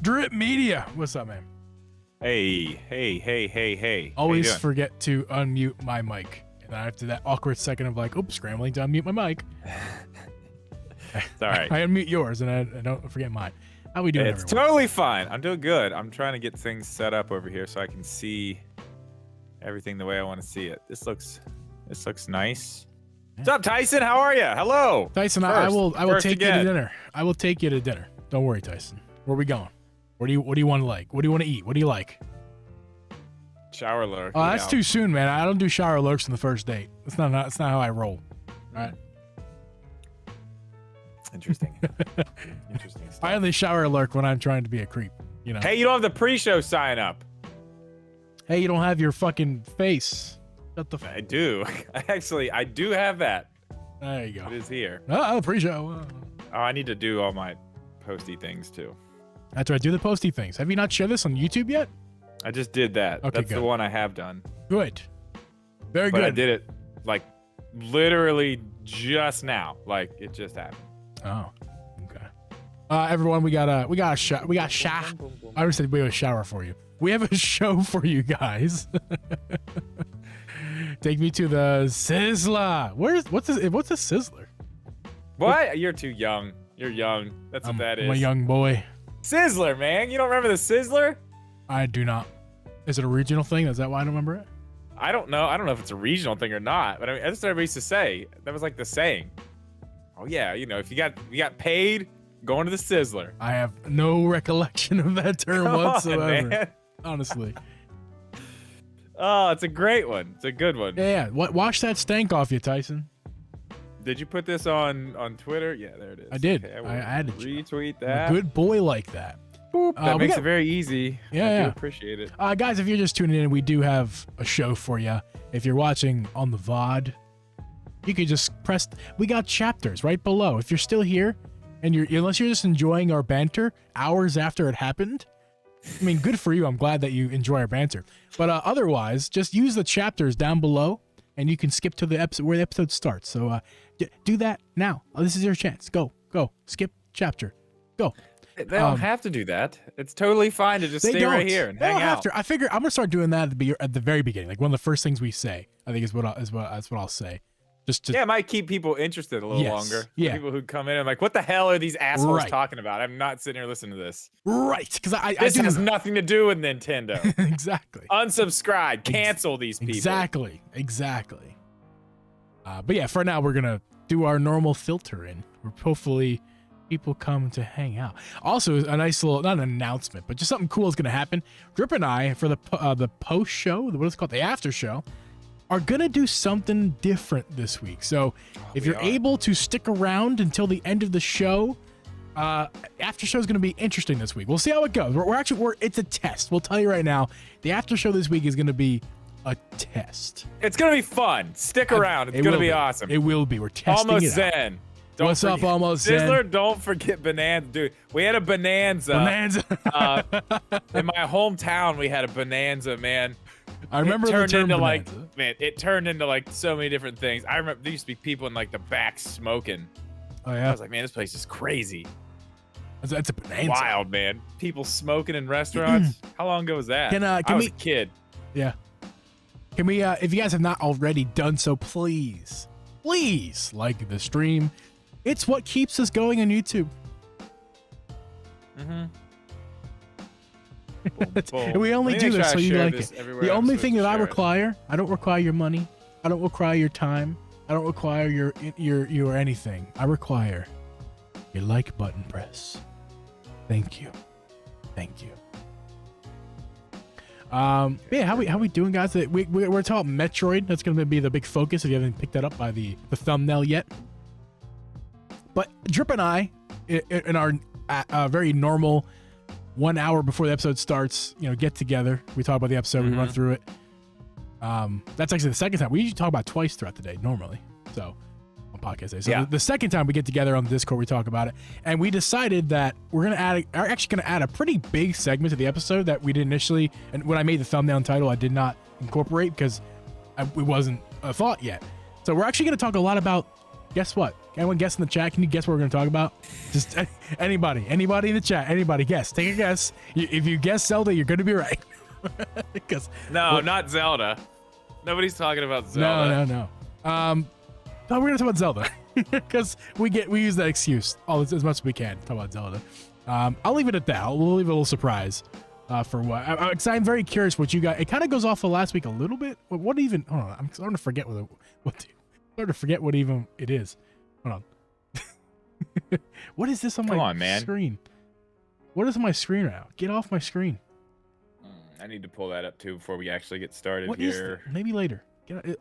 Drip Media. What's up, man? Hey. Always forget to unmute my mic. And after that awkward second of like, oops, scrambling to unmute my mic. It's all right. I unmute yours and I don't forget mine. How we doing, It's everyone? totally fine. I'm doing good. I'm trying to get things set up over here so I can see everything the way I want to see it. This looks nice. Yeah. What's up, Tyson? How are you? Hello. Tyson, I will take you to dinner. I will take you to dinner. Don't worry, Tyson. Where are we going? What do you want to like? What do you want to eat? What do you like? Shower lurk. Oh, that's too soon, man. I don't do shower lurks on the first date. That's not how I roll. All right. Interesting. Interesting stuff. I only shower lurk when I'm trying to be a creep. You know. Hey, you don't have the pre-show sign up. Hey, you don't have your fucking face. Shut the fuck. I do. I do have that. There you go. It is here. Oh, pre-show. Oh, I need to do all my posty things too. That's right. Do the posty things. Have you not shared this on YouTube yet? I just did that. Okay, That's good. the one I have done. Good. Very But good. I did it like literally just now. Like it just happened. Oh, okay. Everyone, we got a shower. I already said we have a shower for you. We have a show for you guys. Take me to the Sizzler. What's a Sizzler? What? You're too young. You're young. That's what that is. I'm a young boy. Sizzler, man. You don't remember the Sizzler? I do not. Is it a regional thing? Is that why I don't remember it? I don't know. I don't know if it's a regional thing or not. But I mean, that's what everybody used to say. That was like the saying. Oh yeah, you know, if you got paid, going to the Sizzler. I have no recollection of that term Come on, whatsoever. man. Honestly. Oh, it's a great one. It's a good one. Yeah. Wash that stank off you, Tyson. Did you put this on Twitter? Yeah, there it is. I did. Okay, I added you. retweet I'm that. a good boy like that. Boop. That makes got- it very easy. Yeah, I yeah. do appreciate it. Guys, if you're just tuning in, we do have a show for you. If you're watching on the VOD, you could just press. We got chapters right below. If you're still here, and unless you're just enjoying our banter hours after it happened, I mean, good for you. I'm glad that you enjoy our banter. But otherwise, just use the chapters down below, and you can skip to the episode where the episode starts. So do that now. This is your chance. Go, skip chapter, go. They don't have to do that. It's totally fine to just stay right here and They hang don't have out. to. I figure I'm gonna start doing that at the very beginning, like one of the first things we say. I think that's what I'll say. Just to, Yeah, it might keep people interested a little Yes, longer. yeah. People who come in and like, what the hell are these assholes Right. talking about? I'm not sitting here listening to this. right, because I This do has nothing to do with Nintendo. exactly, Unsubscribe. Cancel these people. exactly. But yeah, for now we're gonna do our normal filter, and hopefully people come to hang out. Also, a nice little, not an announcement, but just something cool is gonna happen. Drip and I, for the post show, what is it called, the after show, are gonna do something different this week. So if you're able to stick around until the end of the show, after show is gonna be interesting this week. We'll see how it goes. It's a test. We'll tell you right now, the after show this week is gonna be a test. It's going to be fun. Stick around. It's It going to will be awesome. It will be. We're testing Almost it out. Zen. What's up, Almost Zen? Sizzler, don't forget Bonanza. Dude, we had a Bonanza. In my hometown, we had a Bonanza, man. I remember it the turned term into bonanza. like, man, it turned into like so many different things. I remember there used to be people in like the back smoking. Oh I yeah, was like, man, this place is crazy. that's a bonanza. Wild, man. People smoking in restaurants. How long ago was that? Can I was a kid. Yeah. Can we, if you guys have not already done so, please like the stream. It's what keeps us going on YouTube. And we only do this so you like it. The only thing that I require, I don't require your money. I don't require your time. I don't require your anything. I require your like button press. Thank you. Yeah, how we doing, guys? We're talking Metroid. That's going to be the big focus if you haven't picked that up by the thumbnail yet. But Drip and I, in our very normal 1 hour before the episode starts, get together. We talk about the episode. We run through it. That's actually the second time. We usually talk about twice throughout the day normally. So on podcast day. So Yeah. the second time we get together on the Discord, we talk about it, and we decided that we're actually gonna add a pretty big segment to the episode that we did initially. And when I made the thumbnail and title, I did not incorporate because it wasn't a thought yet. So we're actually gonna talk a lot about Guess what? Anyone guess in the chat? Can you guess what we're going to talk about? Just anybody in the chat. Anybody guess? Take a guess. If you guess Zelda, you're going to be right. Because not Zelda. Nobody's talking about Zelda. No. We're going to talk about Zelda because we use that excuse as much as we can to talk about Zelda. I'll leave it at that. We'll leave a little surprise for what. I'm very curious what you got. It kind of goes off of last week a little bit. What even? Hold on. I'm starting to forget what even it is. Hold on. What is this on my screen? What is on my screen right now? Get off my screen. I need to pull that up too before we actually get started What here. Maybe later.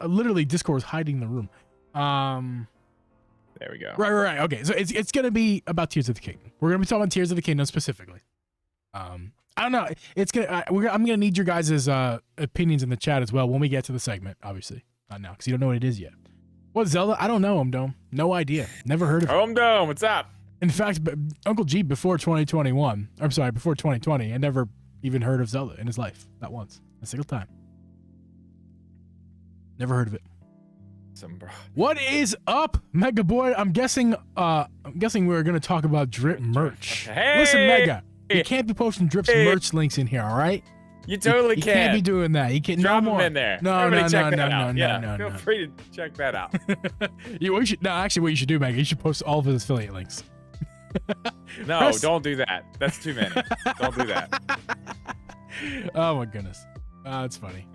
Literally, Discord is hiding the room. There we go. Right. Okay, so it's gonna be about Tears of the Kingdom. We're gonna be talking about Tears of the Kingdom specifically. I don't know. I'm gonna need your guys' opinions in the chat as well when we get to the segment. Obviously, not now because you don't know what it is yet. What Zelda? I don't know. Dome. No idea. Never heard of it. Dome, what's up? In fact, Uncle Geeb before 2020, had never even heard of Zelda in his life. Not once. A single time. Never heard of it. What is up, Mega Boy? I'm guessing we're gonna talk about Drip merch. Hey! Listen, Mega, you can't be posting Drip's merch links in here, all right? You totally you can't be doing that. You can't. Drop no more. them in there. No. Feel free to check that out. Actually, what you should do, Mega, you should post all of his affiliate links. No, don't do that. That's too many. Don't do that. Oh my goodness, that's funny.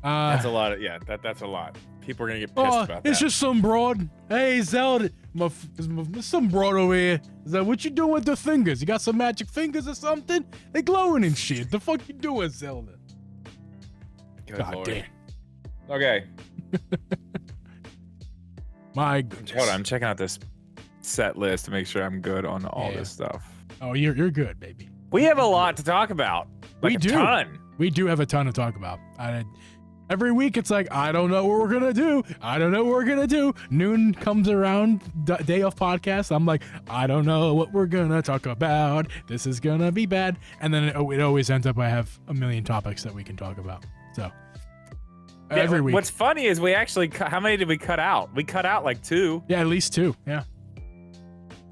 That's a lot. That's a lot. People are gonna get pissed about that. It's just some broad. Hey, Zelda, there's some broad over here. Is that what you doing with the fingers? You got some magic fingers or something? They glowing and shit. The fuck you doing, Zelda? God Lord. Damn. Okay. My goodness. Hold on, I'm checking out this set list to make sure I'm good on all this stuff. Oh, you're good, baby. We have a lot to talk about. We do. Ton. We do have a ton to talk about. Every week it's like, I don't know what we're gonna do. I don't know what we're gonna do. Noon comes around, day of podcast. I'm like, I don't know what we're gonna talk about. This is gonna be bad. And then it always ends up I have a million topics that we can talk about. So every week. What's funny is we actually how many did we cut out? We cut out like 2. Yeah, at least 2. Yeah.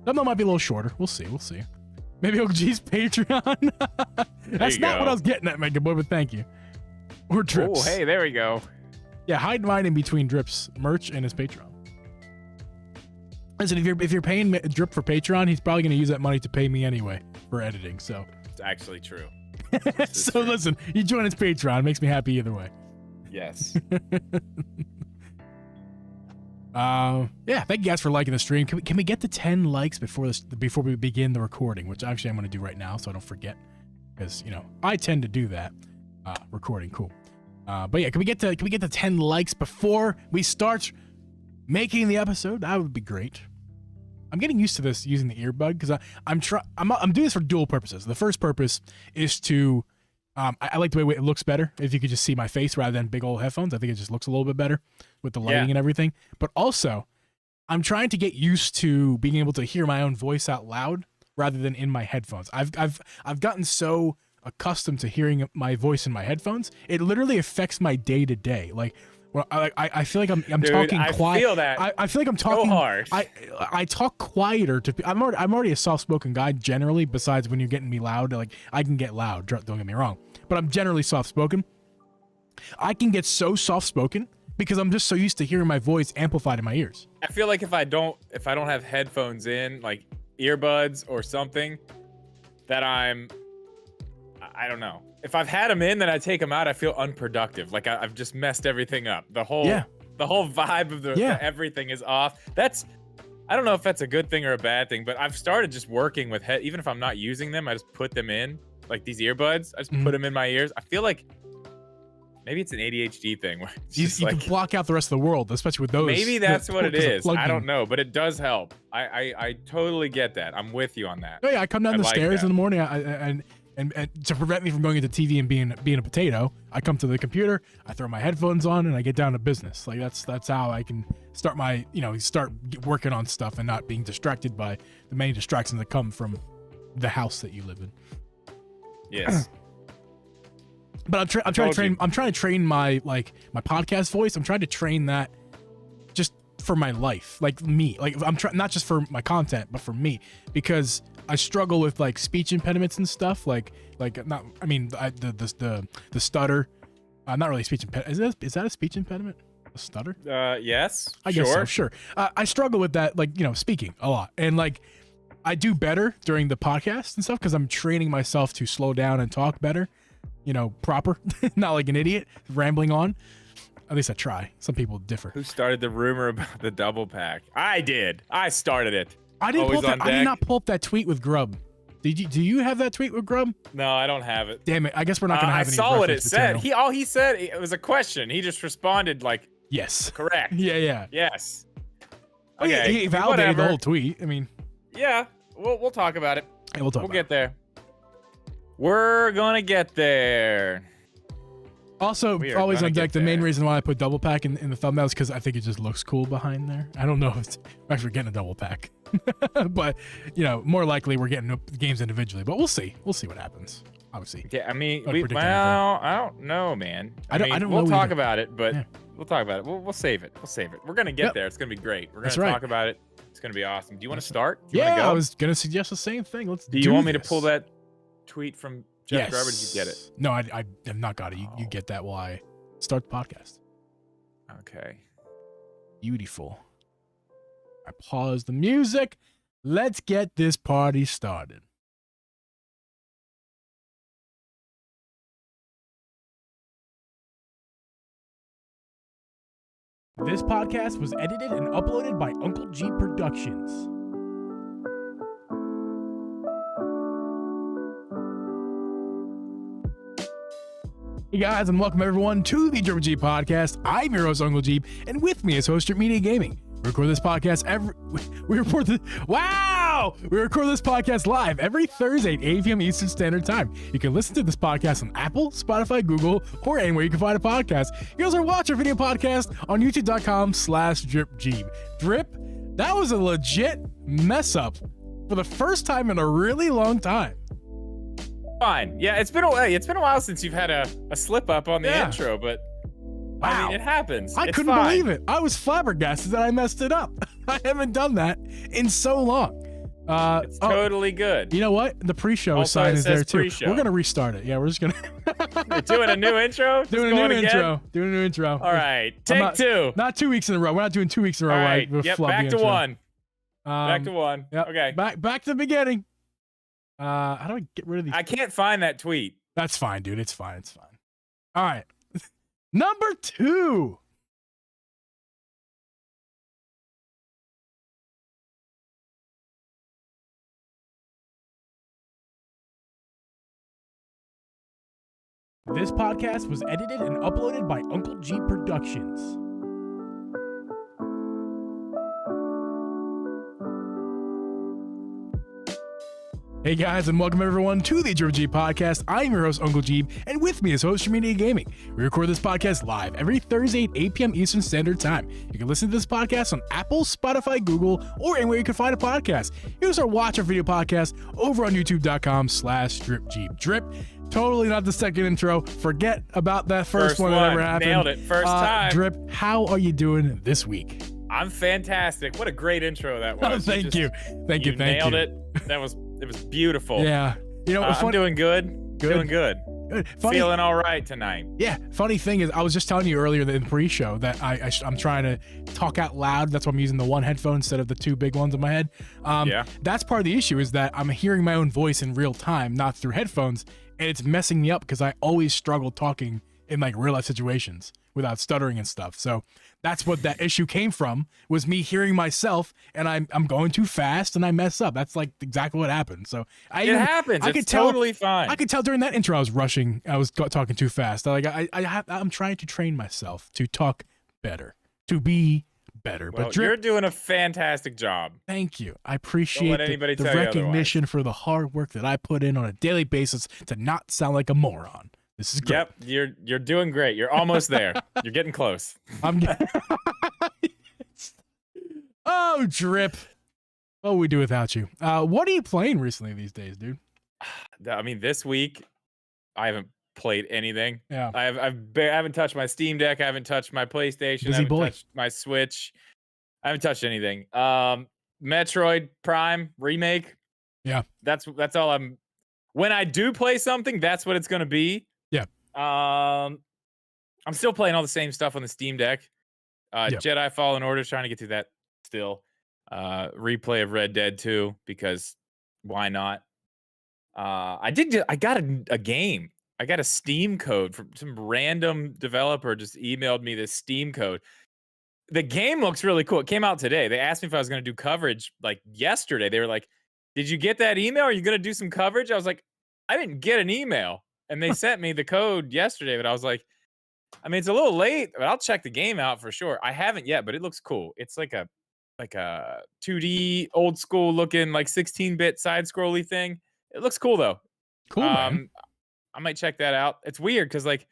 Some of them might be a little shorter. We'll see. Maybe OG's Patreon. That's not what I was getting at, Mega Boy, but thank you. Or Drips. Oh, hey, there we go. Yeah, hide mine in between Drips merch and his Patreon. Listen, if you're paying Drip for Patreon, he's probably going to use that money to pay me anyway for editing. So it's actually true. So listen, you join his Patreon, it makes me happy either way. Yes. Yeah, thank you guys for liking the stream. Can we get to 10 likes before we begin the recording, which actually I'm going to do right now so I don't forget, because I tend to do that. Recording, cool. But yeah, can we get to 10 likes before we start making the episode? That would be great. I'm getting used to this using the earbud because I'm doing this for dual purposes. The first purpose is to I like the way it looks better if you could just see my face rather than big old headphones. I think it just looks a little bit better with the lighting and everything. But also, I'm trying to get used to being able to hear my own voice out loud rather than in my headphones. I've gotten so accustomed to hearing my voice in my headphones, it literally affects my day to day. Like, well, I feel like I'm Dude, talking quiet. I feel that. I feel like I'm talking. So harsh. I talk quieter to. I'm already a soft spoken guy generally. Besides when you're getting me loud, like I can get loud. Don't get me wrong, but I'm generally soft spoken. I can get so soft spoken because I'm just so used to hearing my voice amplified in my ears. I feel like if I don't have headphones in, like earbuds or something, that I don't know. If I've had them in, then I take them out. I feel unproductive. Like I've just messed everything up. The whole vibe of the everything is off. I don't know if that's a good thing or a bad thing, but I've started just working with even if I'm not using them, I just put them in, like these earbuds. I just put them in my ears. I feel like maybe it's an ADHD thing. Where you can block out the rest of the world, especially with those. Maybe that's what it is. I don't know, but it does help. I totally get that. I'm with you on that. Oh yeah, I come down the stairs in the morning and to prevent me from going into TV and being a potato, I come to the computer, I throw my headphones on, and I get down to business. Like that's how I can start start working on stuff and not being distracted by the many distractions that come from the house that you live in. Yes. But I'm trying to train my my podcast voice. I'm trying to train that just for my life, like me, like I'm trying not just for my content, but for me, because I struggle with like speech impediments and stuff. Like not, I mean, the stutter, not really speech impediment. Is that a speech impediment? A stutter? Yes. I guess so. Sure. I struggle with that, like, you know, speaking a lot, and like I do better during the podcast and stuff because I'm training myself to slow down and talk better, you know, proper, not like an idiot rambling on. At least I try. Some people differ. Who started the rumor about the double pack? I did. I started it. I did not pull up that tweet with Grub. Do you have that tweet with Grub? No, I don't have it. Damn it! I guess we're not gonna have any. I saw what it said. Material. He said it was a question. He just responded like, yes, correct. Yeah. Yes. Okay. He validated the whole tweet. I mean. Yeah. We'll talk about it. Yeah, we'll get there. We're gonna get there. Also, always on deck. The main reason why I put double pack in the thumbnail is because I think it just looks cool behind there. I don't know if I'm actually getting a double pack, but you know, more likely we're getting the games individually. But we'll see. We'll see what happens. Obviously. Yeah, I mean, I don't know, man. I don't. We'll talk about it, but we'll talk about it. We'll save it. We'll save it. We're gonna get there. It's gonna be great. We're gonna talk about it. It's gonna be awesome. Do you want to start? Yeah, I was gonna suggest the same thing. Let's do. Do you want me to pull that tweet from Jeff Grubb, or did you get it? No, I have not got it. You get that while I start the podcast. Okay. Beautiful. I pause the music. Let's get this party started. This podcast was edited and uploaded by Uncle Geeb Productions. Hey guys, and welcome everyone to the Drip Geeb Podcast. I'm your host, Uncle Geeb, and with me is host Drip Media Gaming. We record this podcast we record this podcast live every Thursday at 8 p.m. Eastern Standard Time. You can listen to this podcast on Apple, Spotify, Google, or anywhere you can find a podcast. You can also watch our video podcast on youtube.com/DripGeeb. Drip, that was a legit mess up for the first time in a really long time. Fine. Yeah, it's been a while since you've had a slip up on the intro, but wow. I mean, it happens. I couldn't believe it. I was flabbergasted that I messed it up. I haven't done that in so long. It's totally good. You know what? The pre-show sign is there too. Pre-show. We're gonna restart it. Yeah, we're just gonna. We're doing a new intro. Doing a new intro. All right, take two. Not 2 weeks in a row. We're not doing 2 weeks in a row. All right. Yep. Back to one. Back to one. Yep. Okay. Back to the beginning. How do I get rid of these? I can't find that tweet. That's fine, dude. It's fine. All right. Number 2. This podcast was edited and uploaded by Uncle Geeb Productions. Hey guys, and welcome everyone to the Drip Geeb Podcast. I'm your host, Uncle Geeb, and with me is host Media Gaming. We record this podcast live every Thursday at 8 p.m. Eastern Standard Time. You can listen to this podcast on Apple, Spotify, Google, or anywhere you can find a podcast. You can also watch our video podcast over on youtube.com/DripGeeb. Drip, totally not the second intro. Forget about that first one that ever happened. Nailed it. First time. Drip, how are you doing this week? I'm fantastic. What a great intro that was. Thank you. You nailed it. It was beautiful. Yeah. You know, I'm doing good. Doing good. Feeling all right tonight. Yeah. Funny thing is, I was just telling you earlier in the pre-show that I'm trying to talk out loud. That's why I'm using the one headphone instead of the two big ones in my head. That's part of the issue, is that I'm hearing my own voice in real time, not through headphones, and it's messing me up because I always struggle talking in like real life situations without stuttering and stuff. So that's what that issue came from, was me hearing myself, and I'm going too fast and I mess up. That's like exactly what happened. So it happens. It's totally fine. I could tell during that intro I was rushing. I was talking too fast. I'm trying to train myself to talk better, to be better. Well, but Drip, you're doing a fantastic job. Thank you. I appreciate the recognition for the hard work that I put in on a daily basis to not sound like a moron. This is great. Yep, you're doing great. You're almost there. You're getting close. Oh, Drip. What would we do without you? What are you playing recently these days, dude? I mean, this week I haven't played anything. Yeah. I haven't touched my Steam Deck. I haven't touched my PlayStation. I haven't touched my Switch. I haven't touched anything. Metroid Prime remake. Yeah. That's all I'm. When I do play something, that's what it's gonna be. Yeah. I'm still playing all the same stuff on the Steam Deck. Yep. Jedi Fallen Order, trying to get through that still. Replay of Red Dead 2 because why not? I got a game. I got a Steam code from some random developer. Just emailed me this Steam code. The game looks really cool. It came out today. They asked me if I was going to do coverage like yesterday. They were like, "Did you get that email? Are you going to do some coverage?" I was like, "I didn't get an email." And they sent me the code yesterday, but I was like, I mean, it's a little late, but I'll check the game out for sure. I haven't yet, but it looks cool. It's like a 2D old school looking like 16-bit side scrolly thing. It looks cool though. Cool, man. I might check that out. It's weird because like,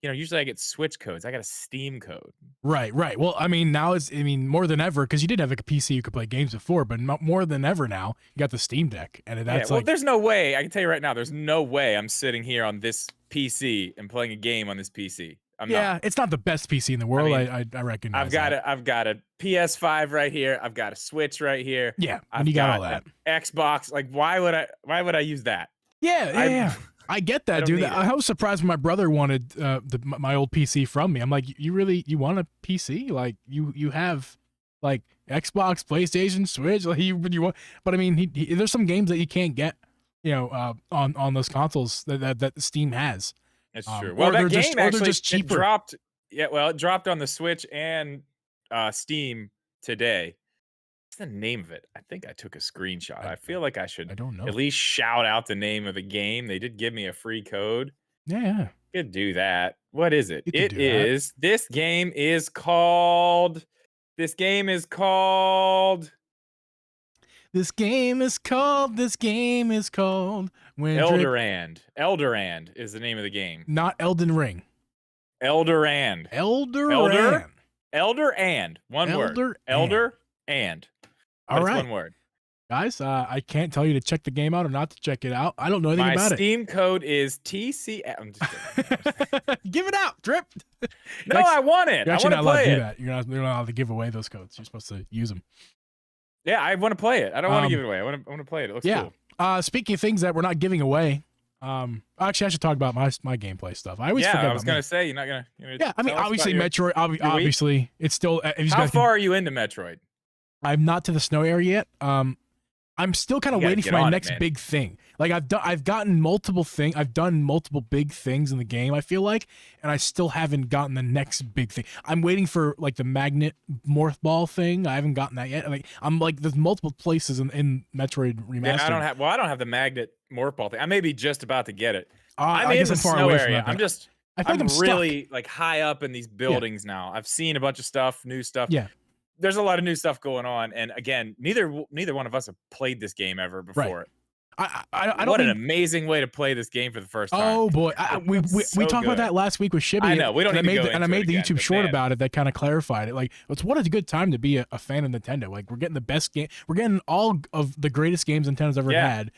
usually I get Switch codes. I got a Steam code. Right. Well, I mean, now more than ever, because you did have a PC you could play games before, but more than ever now, you got the Steam Deck, and that's like. There's no way. I can tell you right now, there's no way I'm sitting here on this PC and playing a game on this PC. It's not the best PC in the world. I recognize. I've got a PS5 right here. I've got a Switch right here. Yeah, and you got all that. Xbox. Like, why would I use that? Yeah. I get that, dude. I was surprised when my brother wanted my old PC from me. I'm like, you want a PC? Like, you have like Xbox, PlayStation, Switch. Like, you want? But I mean, there's some games that you can't get, on those consoles that Steam has. That's true. Well, that game actually just cheaper. It dropped. Yeah, well, it dropped on the Switch and Steam today. What's the name of it? I think I took a screenshot. I feel like I should. I don't know. At least shout out the name of the game. They did give me a free code. Yeah. Could do that. What is it? This game is called. This game is called. Elderand. Elderand is the name of the game. Not Elden Ring. Elderand. One word. Elder and. All right. One word. Guys, I can't tell you to check the game out or not to check it out. I don't know anything about it. My Steam code is TC. I'm just kidding. Give it out, Drip. No, I want it. You're actually not allowed to do that. You're not allowed to give away those codes. You're supposed to use them. Yeah, I want to play it. I don't want to give it away. I want to play it. It looks cool. Speaking of things that we're not giving away, actually, I should talk about my gameplay stuff. I always forget. I was gonna say you're not gonna. Yeah, I mean, obviously, Metroid. Obviously, it's still. How far are you into Metroid? I'm not to the snow area yet. I'm still kind of waiting for my next big thing. Like I've done multiple big things in the game, I feel like, and I still haven't gotten the next big thing. I'm waiting for like the magnet morph ball thing. I haven't gotten that yet. Like I'm like there's multiple places in Metroid Remastered. Yeah, I don't have the magnet morph ball thing. I may be just about to get it. I'm in the snow area. I'm really like high up in these buildings now. I've seen a bunch of stuff, new stuff. Yeah. There's a lot of new stuff going on, and again, neither one of us have played this game ever before. Right. I don't. What an amazing way to play this game for the first time! Oh boy, we talked about that last week with Shibby. I know we don't need to go into it. And I made the again, YouTube short about it that kind of clarified it. Like, what a good time to be a fan of Nintendo. Like, we're getting the best game. We're getting all of the greatest games Nintendo's ever had.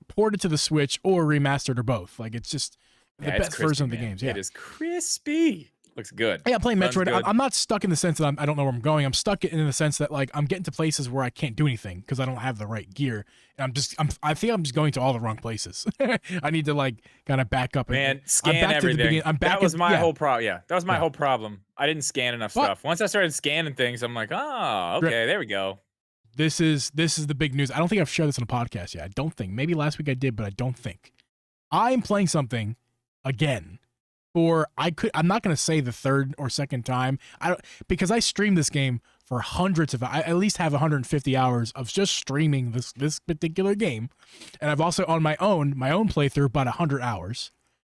Ported to the Switch or remastered or both. Like, it's just the best version of the games. Yeah, it is crispy. Looks good. Yeah, I'm playing Metroid. I'm not stuck in the sense that I don't know where I'm going. I'm stuck in the sense that like I'm getting to places where I can't do anything because I don't have the right gear. And I think I'm just going to all the wrong places. I need to like kind of back up and scan everything. That was my whole problem. Yeah, that was my whole problem. I didn't scan enough stuff. Once I started scanning things, I'm like, oh, okay, there we go. This is the big news. I don't think I've shared this on a podcast yet. I don't think. Maybe last week I did, but I don't think. I'm playing something again. I'm not going to say the third or second time. Because I streamed this game for hundreds of. I at least have 150 hours of just streaming this particular game, and I've also on my own playthrough about 100 hours,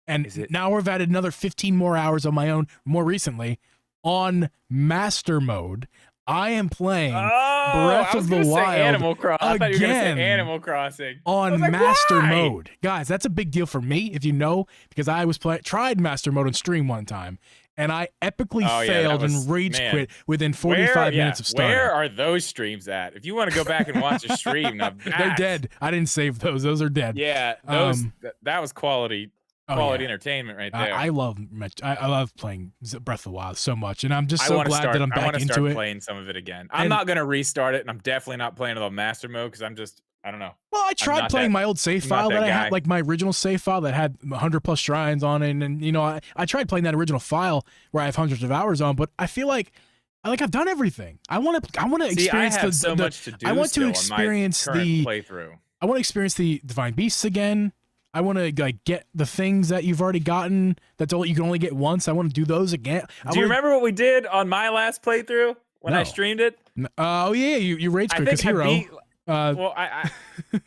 and now I've added another 15 more hours on my own more recently on master mode. I am playing Breath of the Wild Animal Crossing. I thought you were going to say Animal Crossing on master mode. Guys, that's a big deal for me, if you know, because I tried master mode on stream one time, and I epically failed and rage quit within 45 minutes of starting. Where are those streams at? If you want to go back and watch a stream, now they're dead. I didn't save those. Those are dead. Yeah, that was quality. Oh quality yeah. entertainment right there. I love I love playing Breath of the Wild so much, and I'm just so wanna glad that I'm I back wanna into start it. playing some of it again. I'm And not gonna restart it, and I'm definitely not playing it on master mode because I don't know. well, I tried playing my old save I'm not file that that I had, guy. like my original save file that had 100 plus shrines on it, and you know, I tried playing that original file where I have hundreds of hours on, but I feel like I've done everything. I want to See, I experience have so much to I do want to still on my experience current playthrough. I want to experience the divine beasts again. I want to like get the things that you've already gotten that you can only get once. I want to do those again. Do you remember what we did on my last playthrough when I streamed it? Oh yeah, you rage quit I because think I Hero. beat. Well,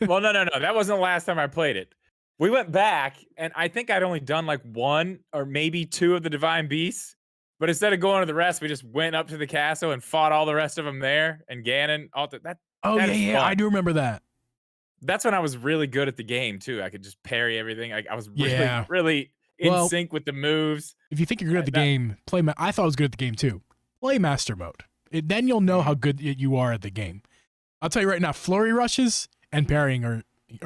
well, no, that wasn't the last time I played it. We went back, and I think I'd only done like 1 or maybe 2 of the divine beasts. But instead of going to the rest, we just went up to the castle and fought all the rest of them there. And Ganon, that Oh that is yeah, fun. I do remember that. That's when I was really good at the game too. I could just parry everything. I was Yeah. really in sync with the moves. If you think you're good at the game, I thought I was good at the game too. Play master mode. Then you'll know how good you are at the game. I'll tell you right now, flurry rushes and parrying are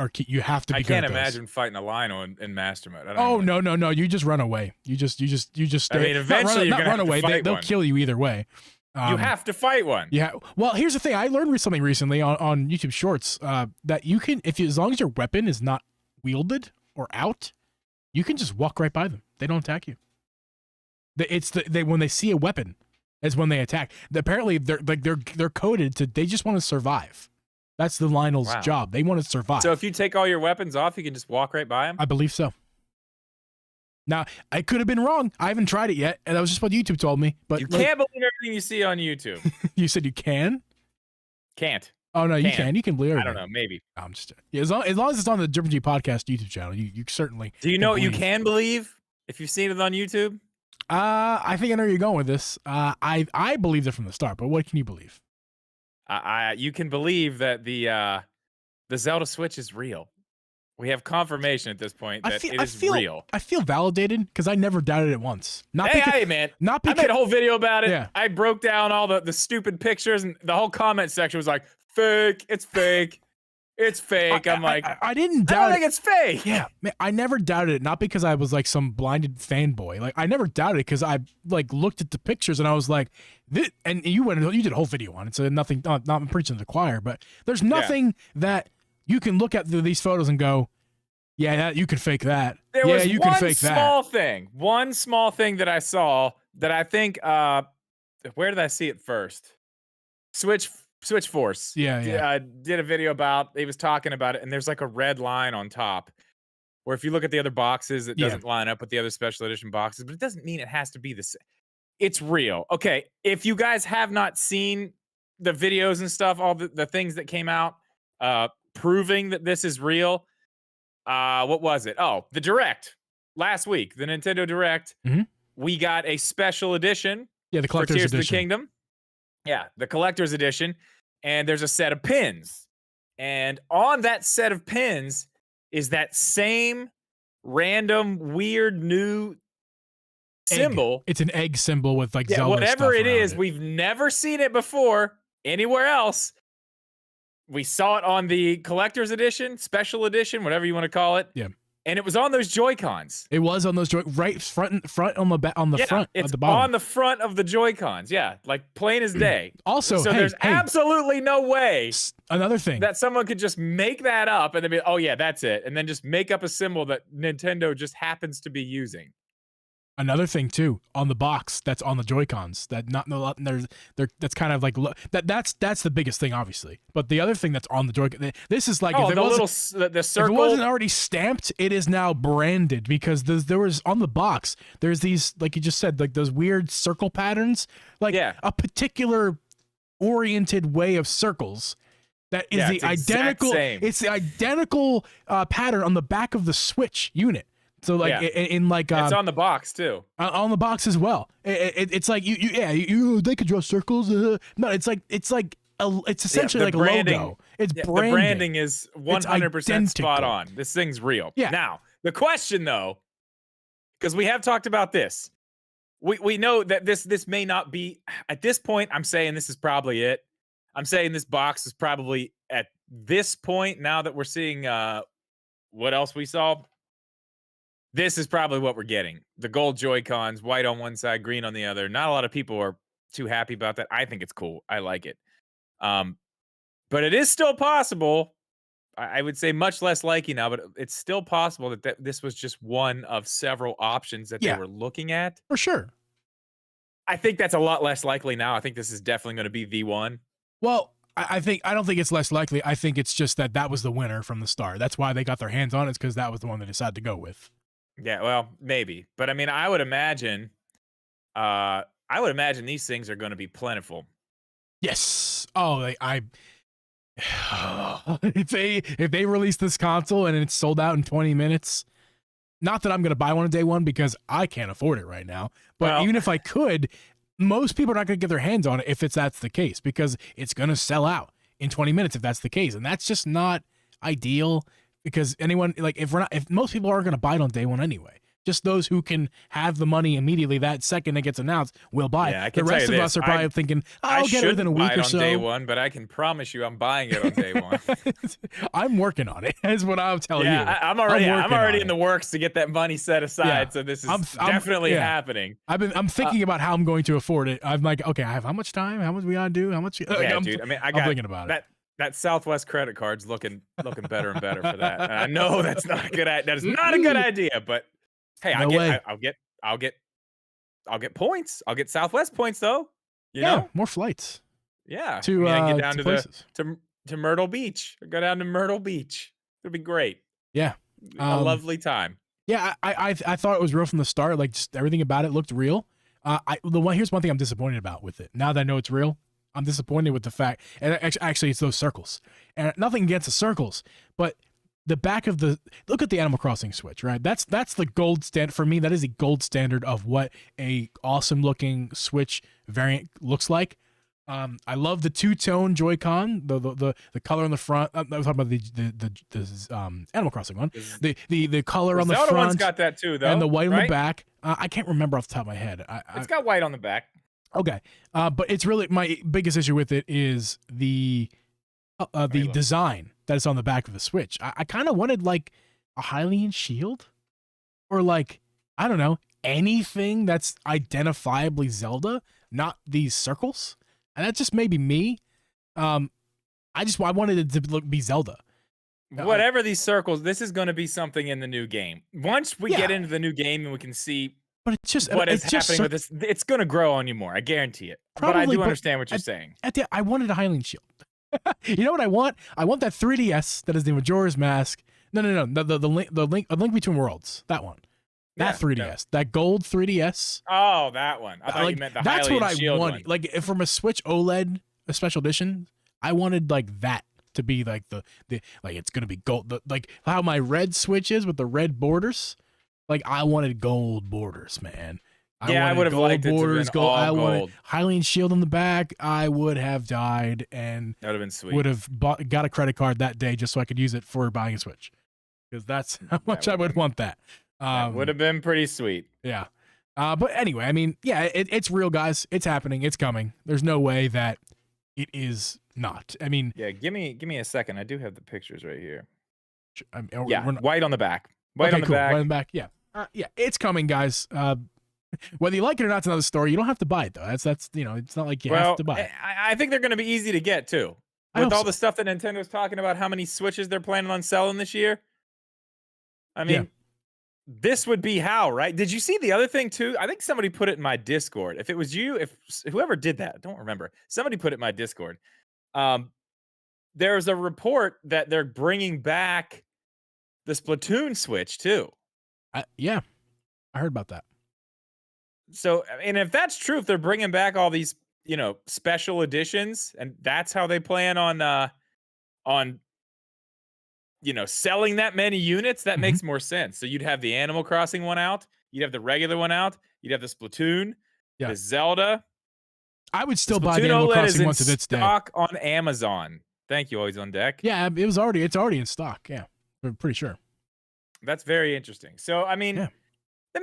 key. You have to be good at those. I can't imagine fighting a Lino in master mode. Oh no! You just run away. You just stay. I mean, eventually not you're run gonna away. have to fight They'll one. kill you either way. You have to fight one. Yeah. Well, here's the thing. I learned something recently on YouTube Shorts that you can, as long as your weapon is not wielded or out, you can just walk right by them. They don't attack you. When they see a weapon, is when they attack. Apparently, they're coded to. They just want to survive. That's the Lionel's job. They want to survive. So if you take all your weapons off, you can just walk right by them? I believe so. Now, I could have been wrong. I haven't tried it yet, and that was just what YouTube told me. But you can't believe everything you see on YouTube. You said you can? Can't. Oh no, you can. You can believe everything. I don't know. Maybe. No, I'm just as long as it's on the Drippin' G Podcast YouTube channel, you certainly. Do you know what you can believe if you've seen it on YouTube? I think I know where you're going with this. I believed it from the start, but what can you believe? You can believe that the Zelda Switch is real. We have confirmation at this point that it is real. I feel validated because I never doubted it once. Hey, man. Not because I made a whole video about it. Yeah. I broke down all the stupid pictures, and the whole comment section was like, fake. It's fake. It's fake. I'm like, I didn't doubt I don't think it's fake. Yeah, man, I never doubted it. Not because I was like some blinded fanboy. Like I never doubted it because I like looked at the pictures and I was like, this, and you did a whole video on it. So nothing, not preaching to the choir, but there's nothing that you can look at these photos and go, yeah, you can fake that. There was you one can fake one small thing that I saw that I think, where did I see it first? Switch Force. Yeah. Did a video about, he was talking about it, and there's like a red line on top where if you look at the other boxes, it doesn't line up with the other special edition boxes, but it doesn't mean it has to be the same. It's real. Okay, if you guys have not seen the videos and stuff, all the things that came out proving that this is real, what was it? Oh, the Direct last week, the Nintendo Direct. Mm-hmm. We got a special edition. Yeah, the collector's Tears edition. of the Kingdom. Yeah, the collector's edition. And there's a set of pins. And on that set of pins is that same random, weird, new symbol. It's an egg symbol with like Zelda whatever stuff it is. it. We've never seen it before anywhere else. We saw it on the collector's edition, special edition, whatever you want to call it. Yeah. And it was on those Joy-Cons. It was on those right front on the front it's at the bottom. on the front of the Joy-Cons. Yeah, like plain as day. Also, so there's absolutely no way another thing that someone could just make that up and then be, oh yeah, that's it, and then just make up a symbol that Nintendo just happens to be using. Another thing too, on the box that's on the Joy-Cons, that that's kind of like that's the biggest thing, obviously. But the other thing that's on the Joy-Con, this is like the If circle. it wasn't already stamped, it is now branded because there was on the box. There's these, like you just said, like those weird circle patterns, like a particular oriented way of circles. That is the identical. It's the identical pattern on the back of the Switch unit. So like in like it's on the box too. On the box as well. It's like you they could draw circles. No, it's essentially like a logo. It's branding. The branding is 100% spot on. This thing's real. Yeah. Now the question though, because we have talked about this, we know that this may not be at this point. I'm saying this is probably it. I'm saying this box is probably at this point now that we're seeing what else we saw. this is probably what we're getting. The gold Joy-Cons, white on one side, green on the other. Not a lot of people are too happy about that. I think it's cool. I like it. Um, but it is still possible. I would say much less likely now, but it's still possible that this was just one of several options that they Yeah, were looking at. for sure. I think that's a lot less likely now. I think this is definitely going to be the one. Well, I don't think it's less likely. I think it's just that was the winner from the start. That's why they got their hands on it, because that was the one they decided to go with. Yeah, well, maybe. But I mean, I would imagine these things are going to be plentiful. Yes. Oh, if they release this console and it's sold out in 20 minutes, not that I'm going to buy one on day one because I can't afford it right now, but Well, even if I could, most people are not going to get their hands on it if that's the case, because it's going to sell out in 20 minutes if that's the case. And that's just not ideal, because if most people aren't going to buy it on day one anyway. Just those who can have the money immediately that second it gets announced will buy it. The rest of us are probably thinking, I'll get it within a week or so. Day one, but I can promise you I'm buying it on day one. I'm working on it, is what I'll tell you. I'm already in the works to get that money set aside. Yeah. So this is definitely happening. I'm thinking about how I'm going to afford it. I'm like, okay, I have how much time? How much we gotta do? How much? Yeah, dude. I mean, I'm thinking about it. That Southwest credit card's looking better and better for that. And I know that's not a good. That is not a good idea, but. Hey, I'll get points. I'll get Southwest points though. You know? More flights. Yeah. I can get down to Myrtle Beach. Go down to Myrtle Beach. It'll be great. Yeah. A lovely time. Yeah, I thought it was real from the start. Like, just everything about it looked real. Here's one thing I'm disappointed about with it. Now that I know it's real, I'm disappointed with the fact, and actually it's those circles. And nothing against the circles, but the back of look at the Animal Crossing Switch, right? That's the gold standard for me. That is the gold standard of what a awesome looking Switch variant looks like. I love the two-tone Joy-Con, the color on the front. I was talking about the Animal Crossing one. The color on the Zelda front. One's got that too, though, and the white right? on the back. I can't remember off the top of my head. It's got white on the back. Okay, but it's really, my biggest issue with it is the design that is on the back of the Switch. I kind of wanted like a Hylian shield, or like, I don't know, anything that's identifiably Zelda, not these circles. And that's just maybe me. I wanted it to be Zelda. Whatever these circles, this is going to be something in the new game. Once we get into the new game and we can see what is happening with this, it's going to grow on you more. I guarantee it. Probably, but I do understand what you're saying. I wanted a Hylian shield. You know what I want? I want that 3DS that is the Majora's Mask. No. The Link Between Worlds. That one. That 3DS. That gold 3DS. Oh, that one. I thought you meant the that's Hylian what shield I wanted. One. Like, from a Switch OLED, a special edition, I wanted like that to be like the like, it's gonna be gold. Like how my red Switch is with the red borders. Like, I wanted gold borders, man. I would have liked borders, it to gold. I wanted Hylian shield on the back. I would have died, and that would have been sweet. Would have got a credit card that day just so I could use it for buying a Switch, because that's how much I would want that. Would have been pretty sweet. Yeah. But anyway, I mean, yeah, it's real, guys. It's happening. It's coming. There's no way that it is not. I mean, yeah. Give me a second. I do have the pictures right here. Yeah, white on the back. White on the back. White on the back. Yeah. Yeah, it's coming, guys. Whether you like it or not, it's another story. You don't have to buy it though. That's it's not like you have to buy it. I think they're going to be easy to get too. With all the stuff that Nintendo's talking about, how many Switches they're planning on selling this year. I mean, this would be how, right? Did you see the other thing too? I think somebody put it in my Discord. If it was you, if whoever did that, I don't remember. Somebody put it in my Discord. There's a report that they're bringing back the Splatoon Switch too. Yeah, I heard about that. So, and if that's true, if they're bringing back all these, special editions, and that's how they plan on selling that many units, that makes more sense. So you'd have the Animal Crossing one out, you'd have the regular one out, you'd have the Splatoon, the Zelda. I would still buy the Animal Crossing one to its day. Stock on Amazon. Thank you, Always on Deck. Yeah, it's already in stock. Yeah, I'm pretty sure. That's very interesting. So, I mean, it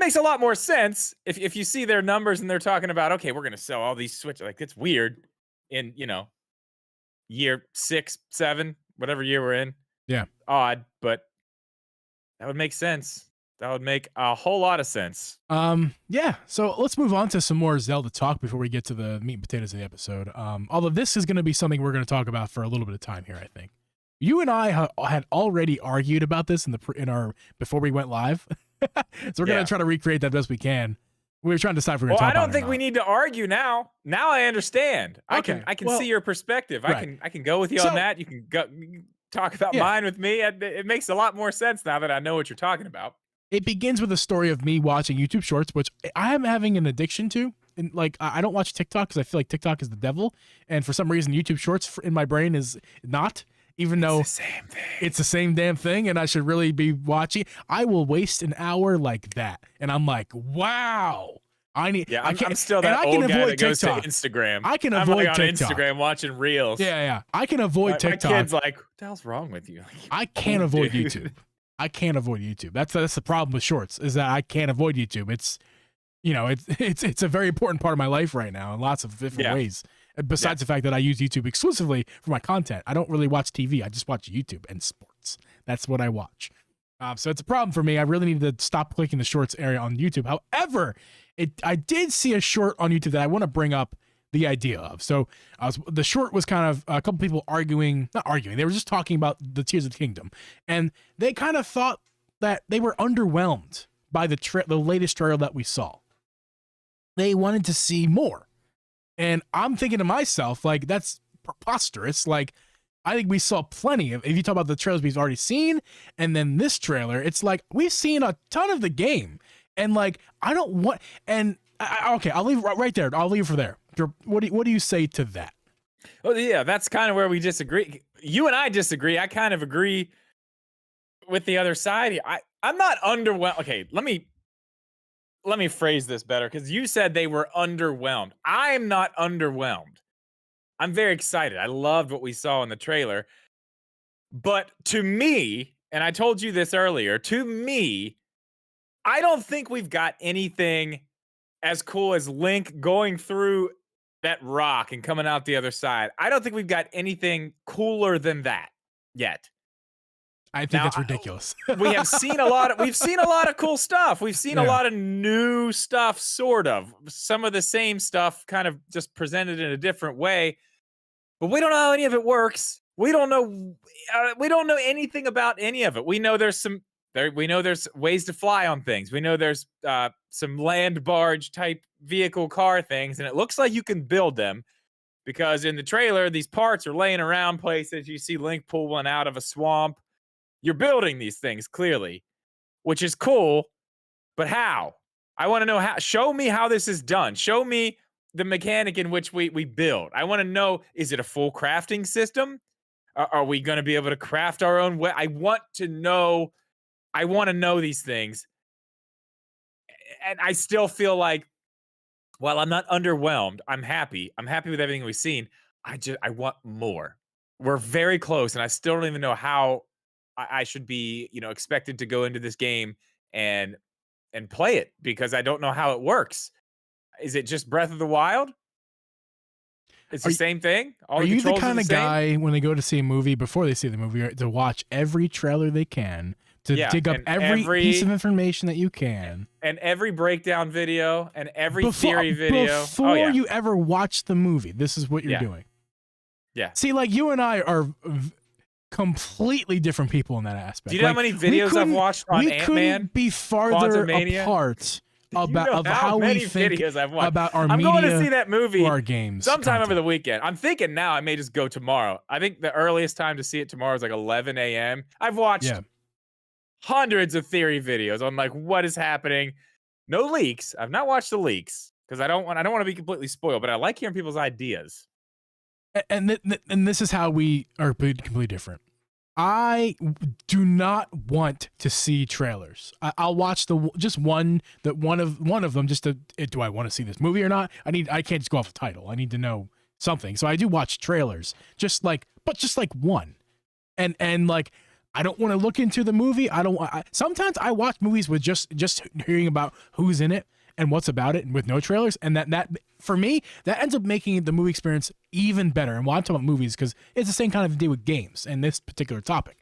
makes a lot more sense if you see their numbers and they're talking about, okay, we're going to sell all these Switch. Like, it's weird in, year 6, 7, whatever year we're in. Yeah. Odd, but that would make sense. That would make a whole lot of sense. Yeah. So let's move on to some more Zelda talk before we get to the meat and potatoes of the episode. Although this is going to be something we're going to talk about for a little bit of time here, I think. You and I had already argued about this in our before we went live, so we're going to try to recreate that best we can. We were trying to decide if we're going to talk about it. I don't think we need to argue now. Now I understand. Okay. I can see your perspective. Right. I can go with you on that. You can go talk about mine with me. It makes a lot more sense now that I know what you're talking about. It begins with a story of me watching YouTube Shorts, which I am having an addiction to. And like, I don't watch TikTok because I feel like TikTok is the devil, and for some reason, YouTube Shorts in my brain is not. Even though it's the same thing. It's the same damn thing, and I should really be watching. I will waste an hour like that, and I'm like, wow. I'm still that old guy that goes to Instagram. I can avoid on TikTok. Instagram watching reels. Yeah. I can avoid TikTok. My kid's like, what the hell's wrong with you? I can't avoid YouTube. I can't avoid YouTube. That's the problem with Shorts, is that I can't avoid YouTube. It's, it's a very important part of my life right now in lots of different ways. Besides the fact that I use YouTube exclusively for my content. I don't really watch TV. I just watch YouTube and sports. That's what I watch. So it's a problem for me. I really need to stop clicking the Shorts area on YouTube. However, I did see a short on YouTube that I want to bring up the idea of. So the short was kind of a couple people not arguing. They were just talking about the Tears of the Kingdom. And they kind of thought that they were underwhelmed by the latest trailer that we saw. They wanted to see more. And I'm thinking to myself, like, that's preposterous. Like, I think we saw plenty of, if you talk about the trailers we've already seen, and then this trailer, it's like, we've seen a ton of the game. And like, I don't want, and okay, I'll leave right there. I'll leave for there. What do you say to that? Well, yeah, that's kind of where we disagree. You and I disagree. I kind of agree with the other side. I'm not underwhelmed. Okay, let me phrase this better, because you said they were underwhelmed. I'm not underwhelmed. I'm very excited. I loved what we saw in the trailer. But to me, and I told you this earlier, to me, I don't think we've got anything as cool as Link going through that rock and coming out the other side. I don't think we've got anything cooler than that yet. I think that's ridiculous. We've seen a lot of cool stuff. We've seen a lot of new stuff, sort of. Some of the same stuff kind of just presented in a different way. But we don't know how any of it works. We don't know anything about any of it. We know there's ways to fly on things. We know there's some land barge type vehicle car things, and it looks like you can build them, because in the trailer, these parts are laying around places. You see Link pull one out of a swamp. You're building these things, clearly, which is cool, but how? I want to know how. Show me how this is done. Show me the mechanic in which we build. I want to know, is it a full crafting system? Are we going to be able to craft our own way? I want to know these things. And I still feel like, while I'm not underwhelmed, I'm happy. I'm happy with everything we've seen. I want more. We're very close, and I still don't even know how I should be, expected to go into this game and play it, because I don't know how it works. Is it just Breath of the Wild? It's the same thing? Are you the kind of guy, when they go to see a movie, before they see the movie, to watch every trailer they can, to dig up every piece of information that you can, and every breakdown video, and every theory video before you ever watch the movie? This is what you're doing. Yeah. See, like, you and I are completely different people in that aspect. Do you know how many videos I've watched on Ant-Man? We couldn't be farther apart about how we think about our media. I'm going to see that movie, our games, sometime over the weekend. I'm thinking now I may just go tomorrow. I think the earliest time to see it tomorrow is like 11 a.m. I've watched hundreds of theory videos on like what is happening. No leaks. I've not watched the leaks because I don't want to be completely spoiled, but I like hearing people's ideas. And this is how we are completely different. I do not want to see trailers. I'll watch one of them just to, do I want to see this movie or not? I can't just go off the title. I need to know something. So I do watch trailers, just like one. And like, I don't want to look into the movie. Sometimes I watch movies with just hearing about who's in it and what's about it, and with no trailers, and that for me, that ends up making the movie experience even better. And while I'm talking about movies, because it's the same kind of deal with games and this particular topic,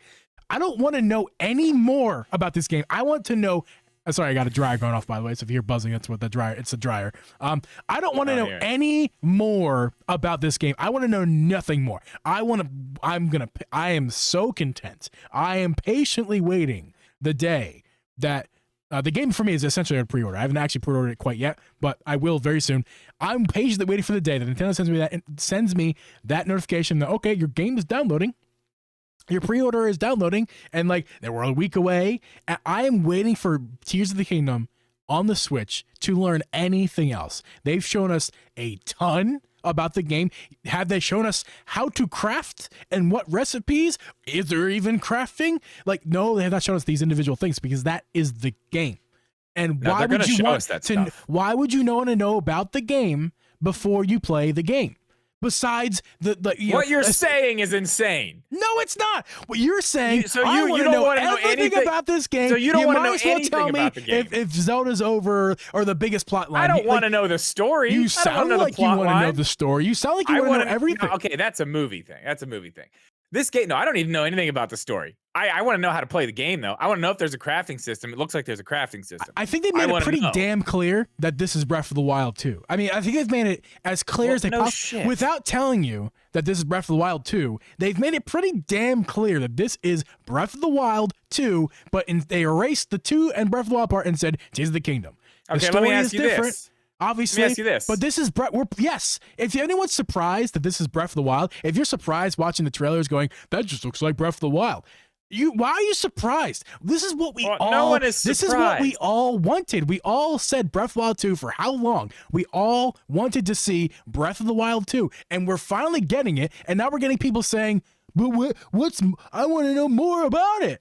I don't want to know any more about this game. I want to know Sorry, I got a dryer going off, by the way. So if you hear buzzing, that's what the dryer. It's a dryer. I don't want to know any more about this game. I want to know nothing more. I am so content. I am patiently waiting the day that the game for me is essentially a pre-order. I haven't actually pre-ordered it quite yet, but I will very soon. I'm patiently waiting for the day that Nintendo sends me that notification that, okay, your game is downloading. Your pre-order is downloading, and like we're a week away. And I am waiting for Tears of the Kingdom on the Switch to learn anything else. They've shown us a ton about the game. Have they shown us how to craft and what recipes? Is there even crafting? Like, no, they have not shown us these individual things because that is the game. And why would you want to? Why would you want to know about the game before you play the game? Besides what you're saying is insane. No, it's not. What you're saying. So you don't want to know anything about this game. So you don't want to know anything about the game. If Zelda's over or the biggest plot line. I don't want to know the story. You sound like you want to know the story. You sound like you want to know everything. No, okay, that's a movie thing. This game, no, I don't even know anything about the story. I want to know how to play the game, though. I want to know if there's a crafting system. It looks like there's a crafting system. I think they made it pretty damn clear that this is Breath of the Wild 2. I mean, I think they've made it as clear as they possibly, without telling you that this is Breath of the Wild 2. They've made it pretty damn clear that this is Breath of the Wild 2, but they erased the 2 and Breath of the Wild part and said, Tears of the Kingdom. Okay, let me ask you this. Obviously, let me ask you this. But this is yes. If anyone's surprised that this is Breath of the Wild, if you're surprised watching the trailers, going, "That just looks like Breath of the Wild," why are you surprised? This is what we all. No one is surprised. This is what we all wanted. We all said Breath of the Wild 2 for how long? We all wanted to see Breath of the Wild 2, and we're finally getting it. And now we're getting people saying, "But what's? I want to know more about it."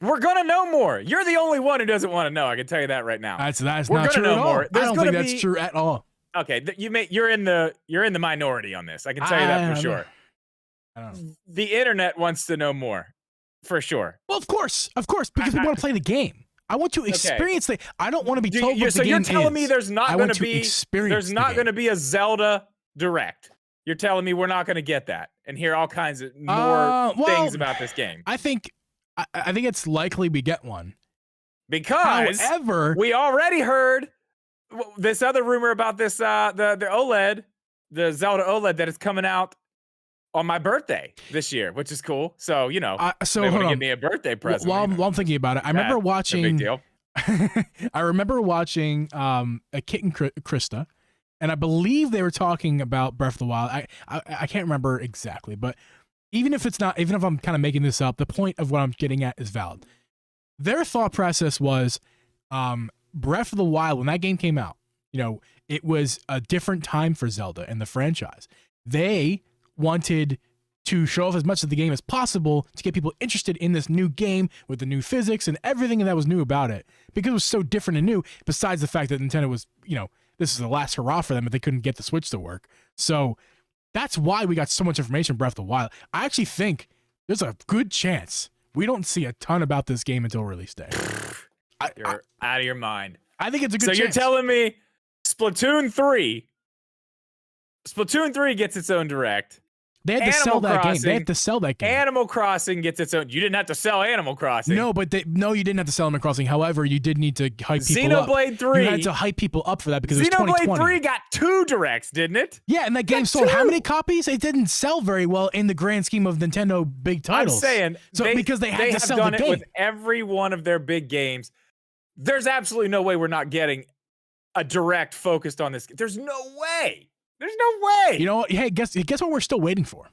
We're gonna know more. You're the only one who doesn't want to know. I can tell you that right now. That's not true at all. I don't think that's true at all. Okay, you're in the minority on this. I can tell you that for sure. I don't know. The internet wants to know more, for sure. Well, of course, because we want to play the game. I want to experience the. I don't want to be told what the game is. So you're telling me there's not going to be a Zelda Direct. You're telling me we're not going to get that and hear all kinds of more things about this game. I think it's likely we get one. Because however, we already heard this other rumor about this the OLED, the Zelda OLED that is coming out on my birthday this year, which is cool. So, you know, so they want to give me a birthday present. While I'm thinking about it, I remember watching. Big deal. I remember watching a Kit and Krista, and I believe they were talking about Breath of the Wild. I can't remember exactly, but even if I'm kind of making this up, the point of what I'm getting at is valid. Their thought process was, Breath of the Wild, when that game came out, you know, it was a different time for Zelda and the franchise. They wanted to show off as much of the game as possible to get people interested in this new game with the new physics and everything that was new about it, because it was so different and new, besides the fact that Nintendo was, you know, this is the last hurrah for them, but they couldn't get the Switch to work. So that's why we got so much information from Breath of the Wild. I actually think there's a good chance we don't see a ton about this game until release day. You're out of your mind. I think it's a good chance. So you're telling me Splatoon 3 gets its own Direct. They had to sell that game. They had to sell that game. Animal Crossing gets its own. You didn't have to sell Animal Crossing. No, but you didn't have to sell Animal Crossing. However, you did need to hype people up. Xenoblade 3. You had to hype people up for that because it was 2020. Xenoblade 3 got 2 Directs, didn't it? Yeah, and that game sold how many copies? It didn't sell very well in the grand scheme of Nintendo big titles. I'm saying, because they had to sell the game. They have done it with every one of their big games. There's absolutely no way we're not getting a Direct focused on this. There's no way. There's no way. You know what? Hey, guess what we're still waiting for?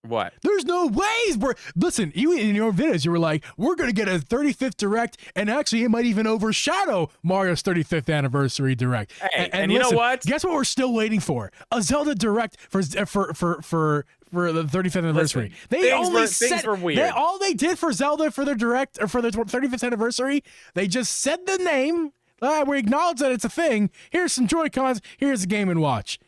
What? There's no ways. Listen, you in your videos, you were like, we're going to get a 35th Direct, and actually it might even overshadow Mario's 35th anniversary Direct. Hey, and you listen, know what? Guess what we're still waiting for? A Zelda Direct for the 35th anniversary. Things were weird. All they did for Zelda for their Direct, or for their 35th anniversary, they just said the name. We acknowledge that it's a thing. Here's some Joy-Cons. Here's the Game & Watch.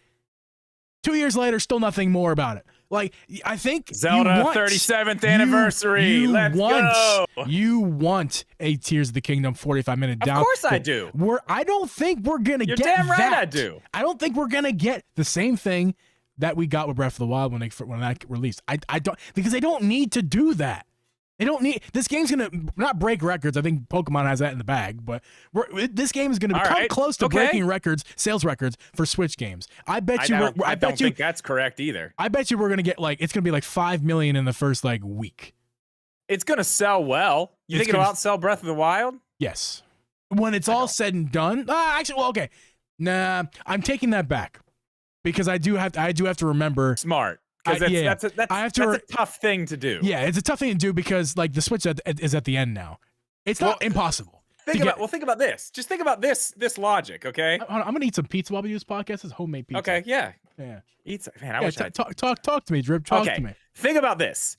2 years later, still nothing more about it. Like, I think Zelda 37th anniversary. Let's go. You want a Tears of the Kingdom 45-minute down. Of course I do. I don't think we're gonna get that. You're damn right I do. I don't think we're gonna get the same thing that we got with Breath of the Wild when that released. I don't, because they don't need to do that. They don't need this game's gonna not break records. I think Pokemon has that in the bag, but this game is gonna come close to breaking records, sales records for Switch games. I bet you. I don't think that's correct either. I bet you we're gonna get it's gonna be like 5 million in the first week. It's gonna sell well. You think it'll outsell Breath of the Wild? Yes. When it's all said and done, actually, well, okay. Nah, I'm taking that back because I do have to remember. Smart. Because that's a tough thing to do. Yeah, it's a tough thing to do because the Switch is at the end now. It's not impossible. Think about this. Just think about this logic, okay? I'm gonna eat some pizza while we do this podcast. It's homemade pizza. Okay, yeah. Eat some. Man, I wish talk to me, Drip. Talk to me. Think about this.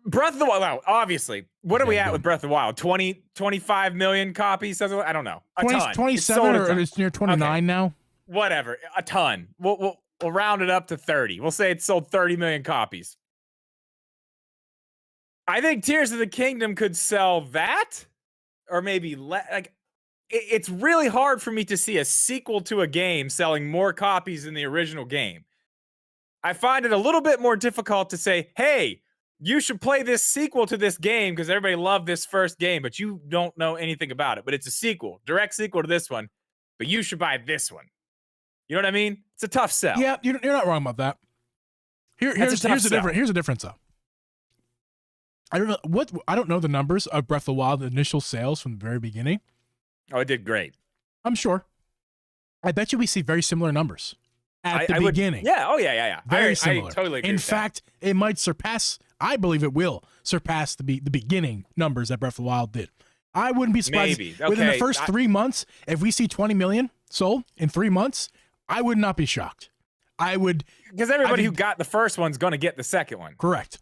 Breath of the Wild, obviously. What are we at with Breath of the Wild? 20, 25 million copies? I don't know. A ton. 27 or it's near 29 now? Whatever. A ton. We'll round it up to 30. We'll say it sold 30 million copies. I think Tears of the Kingdom could sell that, or maybe it's really hard for me to see a sequel to a game selling more copies than the original game. I find it a little bit more difficult to say, hey, you should play this sequel to this game because everybody loved this first game, but you don't know anything about it. But it's a sequel, direct sequel to this one, but you should buy this one. You know what I mean? It's a tough sell. Yeah, you're not wrong about that. Here's the difference though. I don't know the numbers of Breath of the Wild initial sales from the very beginning. Oh, it did great. I'm sure. I bet you we see very similar numbers at the beginning. Yeah. Oh yeah. Very similar. I totally agree. In fact, it might surpass. I believe it will surpass the beginning numbers that Breath of the Wild did. I wouldn't be surprised within the first 3 months if we see 20 million sold in 3 months. I would not be shocked. I would, because everybody who got the first one's going to get the second one. Correct.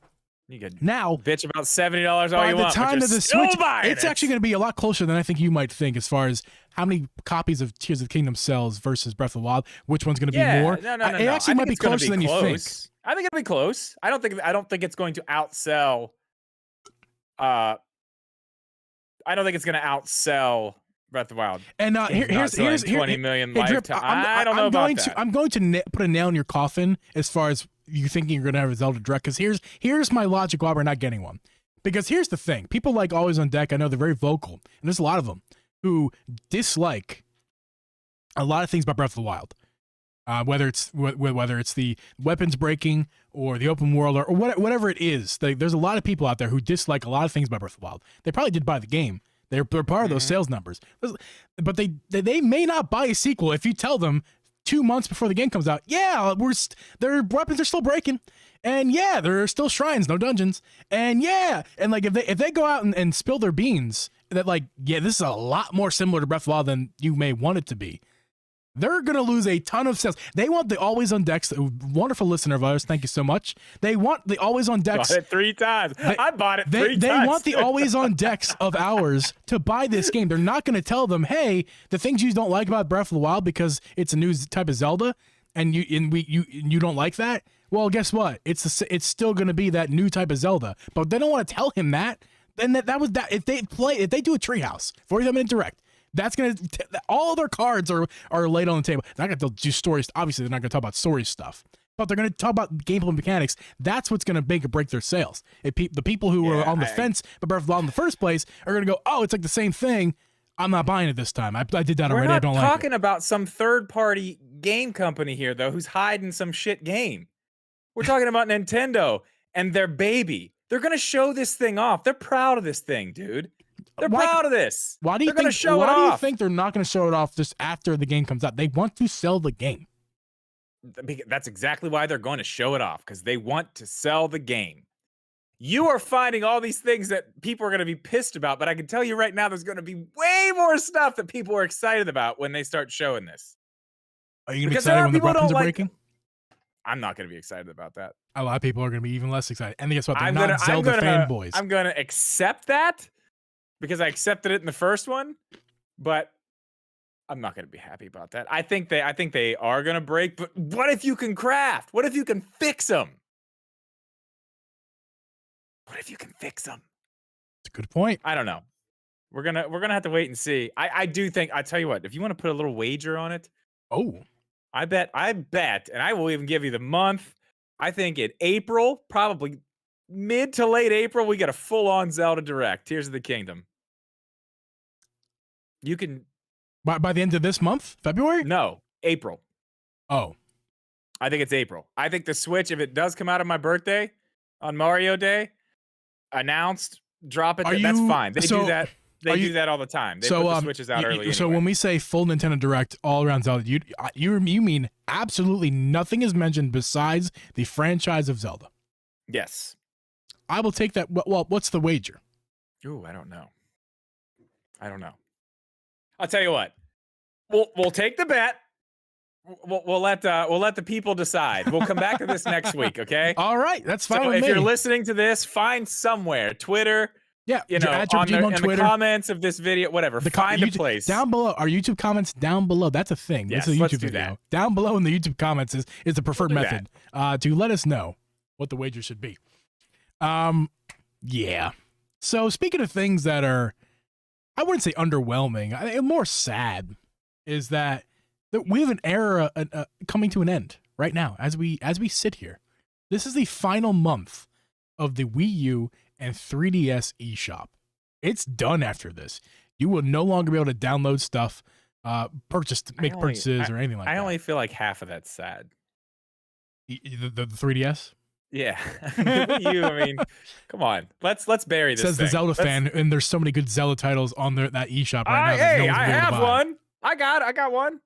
You could now bitch about $70 all you want. By the time of the Switch, it's actually going to be a lot closer than I think you might think as far as how many copies of Tears of the Kingdom sells versus Breath of the Wild. Which one's going to be more? No. It actually might be closer than you think. I think it'll be close. I don't think it's going to outsell. I don't think it's going to outsell Breath of the Wild. And here's 20 million lifetime. I don't know about that. I'm going to put a nail in your coffin as far as you thinking you're going to have a Zelda Direct, because here's my logic why we're not getting one. Because here's the thing. People like Always on Deck, I know they're very vocal, and there's a lot of them who dislike a lot of things about Breath of the Wild. Whether it's the weapons breaking or the open world or whatever it is. There's a lot of people out there who dislike a lot of things about Breath of the Wild. They probably did buy the game. They're part of those sales numbers. But they may not buy a sequel if you tell them 2 months before the game comes out, their weapons are still breaking. And yeah, there are still shrines, no dungeons. And yeah, and like if they go out and spill their beans that this is a lot more similar to Breath of the Wild than you may want it to be, they're going to lose a ton of sales. They want the Always on Decks. Wonderful listener of ours. Thank you so much. They want the Always on Decks. Bought it 3 times. I bought it 3 times. They want the Always on Decks of ours to buy this game. They're not going to tell them, hey, the things you don't like about Breath of the Wild because it's a new type of Zelda and you don't like that. Well, guess what? It's still going to be that new type of Zelda. But they don't want to tell him that. Then that was that. If they do a Treehouse 45-minute direct, that's gonna all their cards are laid on the table. They're not gonna do stories. Obviously, they're not gonna talk about story stuff, but they're gonna talk about gameplay mechanics. That's what's gonna make or break their sales. The people who were on the fence but Breath of the Wild in the first place are gonna go, oh, it's like the same thing. I'm not buying it this time. I did that already. I don't like it. We're not talking about some third-party game company here, though, who's hiding some shit game. We're talking about Nintendo and their baby. They're gonna show this thing off. They're proud of this thing, dude. They're proud of this. Why do you think they're not going to show it off just after the game comes out? They want to sell the game. That's exactly why they're going to show it off, because they want to sell the game. You are finding all these things that people are going to be pissed about, but I can tell you right now, there's going to be way more stuff that people are excited about when they start showing this. Are you going to be excited when the weapons are breaking? I'm not going to be excited about that. A lot of people are going to be even less excited. And guess what? They're not Zelda fanboys. I'm going to accept that, because I accepted it in the first one, but I'm not going to be happy about that. I think they are going to break, but what if you can craft? What if you can fix them? What if you can fix them? It's a good point. I don't know. We're going to have to wait and see. I do think, I tell you what, if you want to put a little wager on it. Oh, I bet, and I will even give you the month. I think in April, probably mid to late April, we get a full-on Zelda Direct. Tears of the Kingdom. You can By the end of this month, February? no April. Oh, I think it's April. I think the Switch, if it does come out on my birthday, on Mario Day, announced, drop it. That's fine. They do that. They do that all the time. They put the Switches out early. So anyway. when we say full Nintendo Direct all around Zelda, you mean absolutely nothing is mentioned besides the franchise of Zelda? Yes. I will take that. Well, what's the wager? Ooh, I don't know. I'll tell you what. We'll take the bet. We'll let the people decide. We'll come back to this next week, okay? All right, that's fine. So with if me. you're listening to this, find somewhere, Twitter, yeah, you know, on the comments of this video, whatever. Find a place down below. Our YouTube comments down below. That's a thing. Yes, this is a let's YouTube do video. that. Down below in the YouTube comments is the preferred We'll do method to let us know what the wager should be. Yeah. So speaking of things that are, I wouldn't say underwhelming, more sad, is that we have an era coming to an end right now as we sit here. This is the final month of the Wii U and 3DS eShop. It's done after this. You will no longer be able to download stuff, make purchases or anything like that. I only feel like half of that's sad. The 3DS? Yeah. Wii U, I mean, come on. Let's bury this Says thing. the Zelda fan, and there's so many good Zelda titles on that eShop right now. That no one's I gonna be able to have buy. one. I got one.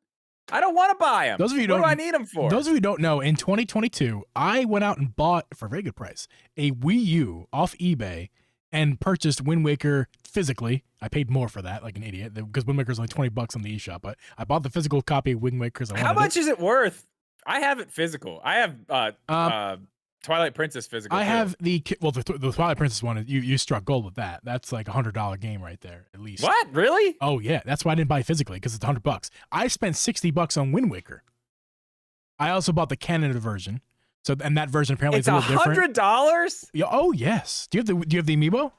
I don't want to buy them. Those of you what do I need them for? Those of you who don't know, in 2022, I went out and bought, for a very good price, a Wii U off eBay and purchased Wind Waker physically. I paid more for that, like an idiot, because Wind Waker's only $20 on the eShop. But I bought the physical copy of Wind Waker. How much is it worth? I have it physical. I have Twilight Princess physical. I have the Twilight Princess one. You struck gold with that. That's like $100 game right there, at least. What? Really? Oh yeah, that's why I didn't buy it physically, because it's $100. I spent $60 on Wind Waker. I also bought the Canada version. So and that version apparently is a little different. $100? Yeah, oh yes. Do you have the amiibo?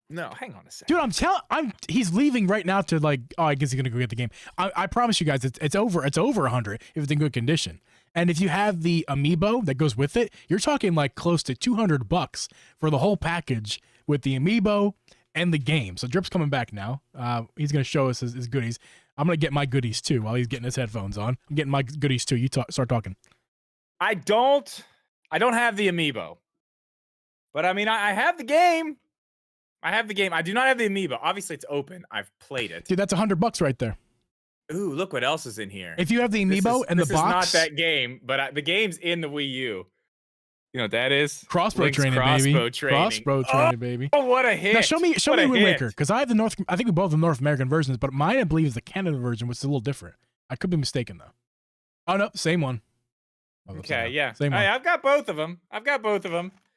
No, hang on a second. Dude, he's leaving right now to I guess he's gonna go get the game. I promise you guys, it's over 100 if it's in good condition. And if you have the amiibo that goes with it, you're talking like close to $200 for the whole package with the amiibo and the game. So Drip's coming back now. He's gonna show us his goodies. I'm gonna get my goodies too while he's getting his headphones on. I'm getting my goodies too. You start talking. I don't have the amiibo, but I mean I have the game. I do not have the amiibo. Obviously, it's open. I've played it. Dude, that's $100 right there. Ooh, look what else is in here. If you have the amiibo and the box, this is not that game, but the game's in the Wii U. You know what that is? Crossbow training, baby. Crossbow training, baby. Oh, what a hit! Now show me Wind Waker, because I have I think we both have the North American versions, but mine I believe is the Canada version, which is a little different. I could be mistaken though. Oh no, same one. Okay, yeah. Same one. Hey, I've got both of them.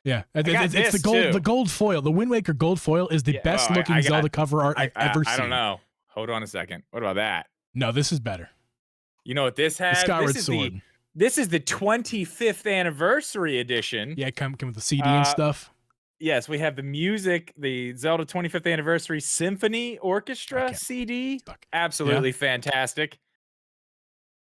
Yeah, it's the gold foil. The Wind Waker gold foil is the best looking Zelda cover art I've ever seen. I don't know. Hold on a second. What about that? No, this is better. You know what this has? The Skyward Sword. This is the 25th anniversary edition. Yeah, come with the CD and stuff. Yes, we have the music, the Zelda 25th anniversary symphony orchestra CD. Absolutely fantastic.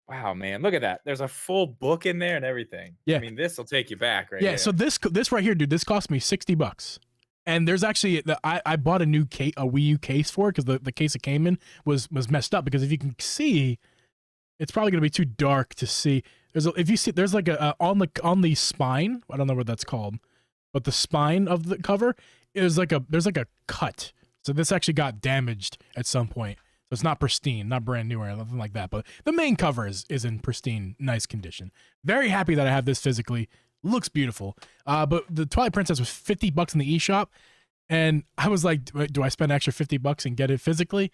Wow, man, look at that. There's a full book in there and everything. Yeah. I mean, this will take you back right Yeah, so this right here, dude, this cost me $60. And there's actually I bought a new Wii U case for it, because the case it came in was messed up, because if you can see, it's probably going to be too dark to see. There's like a on the spine, I don't know what that's called, but the spine of the cover there's like a cut. So this actually got damaged at some point. So it's not pristine, not brand new or anything like that. But the main cover is in pristine, nice condition. Very happy that I have this physically. Looks beautiful. But the Twilight Princess was $50 in the eShop. And I was like, do I spend extra $50 and get it physically?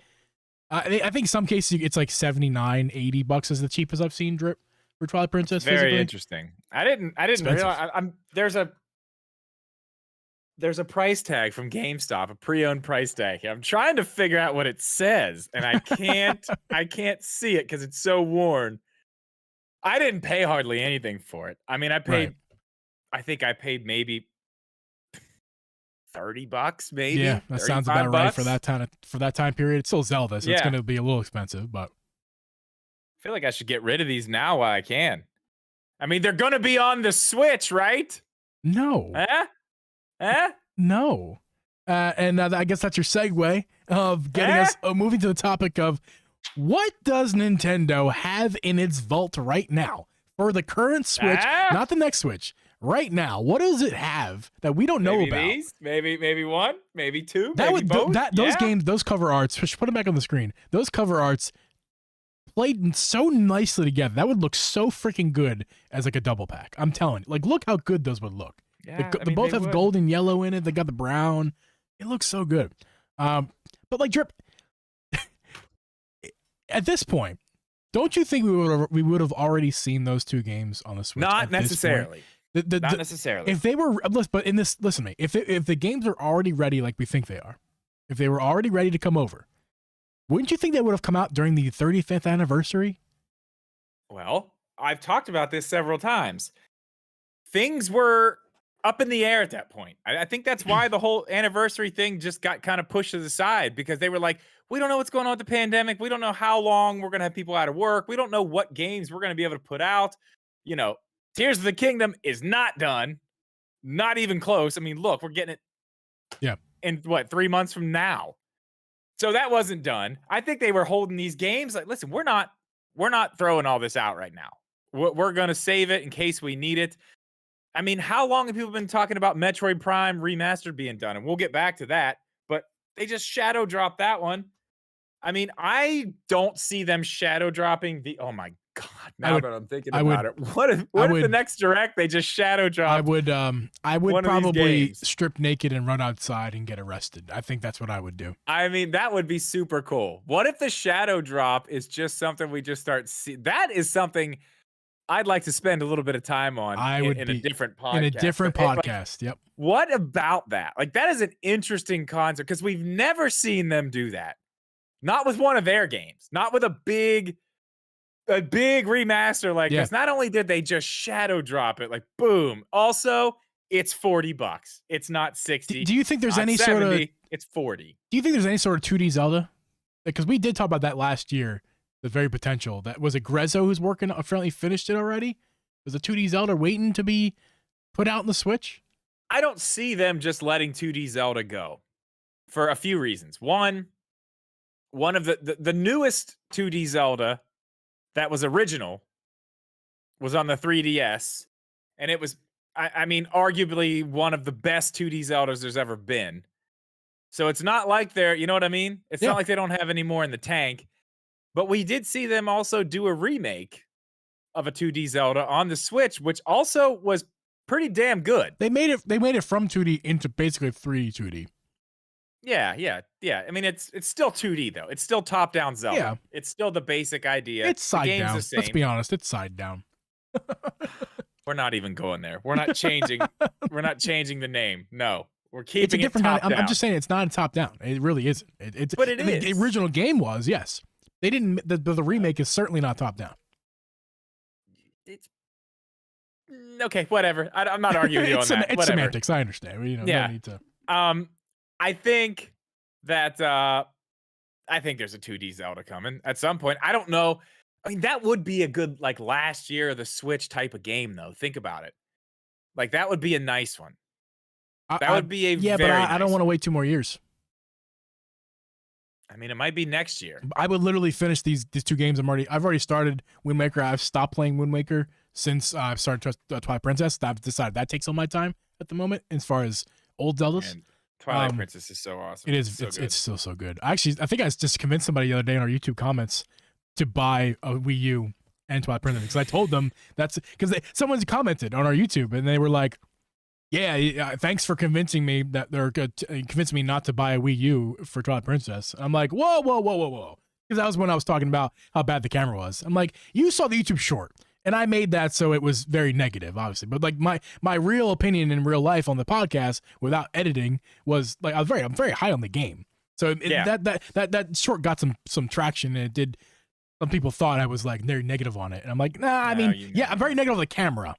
I think some cases it's like $79, $80 is the cheapest I've seen, Drip, for Twilight Princess physically. Very interesting. I didn't realize there's a price tag from GameStop, a pre-owned price tag. I'm trying to figure out what it says, and I can't see it because it's so worn. I didn't pay hardly anything for it. I mean, I think I paid maybe $30, maybe. Yeah, that sounds about right for that time period. It's still Zelda, so it's going to be a little expensive, but I feel like I should get rid of these now while I can. I mean, they're going to be on the Switch, right? No. Huh? No. And I guess that's your segue of getting us moving to the topic of what does Nintendo have in its vault right now for the current Switch, not the next Switch. Right now, what does it have that we don't know about? Maybe one, maybe two, that maybe both. Those games, those cover arts. Put them back on the screen. Those cover arts played so nicely together. That would look so freaking good as like a double pack. I'm telling you, like, look how good those would look. Yeah, they both have gold and yellow in it. They got the brown. It looks so good. But like Drip, at this point, don't you think we would have already seen those two games on the Switch? Not necessarily. Not necessarily. If they were, but in this, listen to me. If the games are already ready, like we think they are, if they were already ready to come over, wouldn't you think they would have come out during the 35th anniversary? Well, I've talked about this several times. Things were up in the air at that point. I think that's why the whole anniversary thing just got kind of pushed to the side, because they were like, we don't know what's going on with the pandemic. We don't know how long we're going to have people out of work. We don't know what games we're going to be able to put out. You know, Tears of the Kingdom is not done. Not even close. I mean, look, we're getting it in what, 3 months from now. So that wasn't done. I think they were holding these games like, listen, we're not throwing all this out right now. We're going to save it in case we need it. I mean, how long have people been talking about Metroid Prime Remastered being done? And we'll get back to that, but they just shadow dropped that one. I mean, I don't see them shadow dropping the, oh my God, now that I'm thinking about it. What if the next Direct, they just shadow drop? I would probably strip naked and run outside and get arrested. I think that's what I would do. I mean, that would be super cool. What if the shadow drop is just something we just start seeing? That is something I'd like to spend a little bit of time on in a different podcast. In a different podcast, yep. What about that? Like, that is an interesting concept, because we've never seen them do that. Not with one of their games. Not with a big remaster like this. Not only did they just shadow drop it, like, boom. Also, it's $40. It's not 60. Do you think there's any 70, sort of... It's 40. Do you think there's any sort of 2D Zelda? Because we did talk about that last year. The very potential. That was it. Grezzo who's working, apparently finished it already. Was a 2D Zelda waiting to be put out in the Switch? I don't see them just letting 2D Zelda go for a few reasons. One of the newest 2D Zelda that was original was on the 3DS, and it was, I mean, arguably one of the best 2D Zeldas there's ever been. So it's not like they're, you know what I mean? It's not like they don't have any more in the tank. But we did see them also do a remake of a 2D Zelda on the Switch, which also was pretty damn good. They made it from 2D into basically 3D 2D. Yeah. I mean, it's still 2D though. It's still top-down Zelda. Yeah. It's still the basic idea. It's side down. Let's be honest, it's side down. We're not even going there. We're not changing. We're not changing the name. No, we're keeping it's a different top down. I'm just saying it's not a top down. It really isn't. But it is. The original game was, yes. They didn't. The remake is certainly not top down. It's okay. Whatever. I'm not arguing with you on that. It's semantics. I understand. You know, yeah. Don't need to. I think that I think there's a 2D Zelda coming at some point. I don't know. I mean, that would be a good, like, last year of the Switch type of game, though. Think about it. Like, that would be a nice one. That would be a very nice I don't want to wait 2 more years. I mean, it might be next year. I would literally finish these 2 games. I've already started Wind Waker. I've stopped playing Wind Waker since I've started Twilight Princess. I've decided that takes all my time at the moment as far as old Zeldas. And Twilight Princess is so awesome. It is. It's still so good. Actually, I think I just convinced somebody the other day in our YouTube comments to buy a Wii U and Twilight Princess, because I told them that's because someone's commented on our YouTube and they were like, yeah, thanks for convincing me that they're good. Convincing me not to buy a Wii U for Twilight Princess. I'm like, whoa. Because that was when I was talking about how bad the camera was. I'm like, you saw the YouTube short, and I made that so it was very negative, obviously. But like my real opinion in real life on the podcast without editing was like I'm very high on the game. So that short got some traction, and it did. Some people thought I was like very negative on it, and I'm like, nah. I mean, I'm very negative on the camera.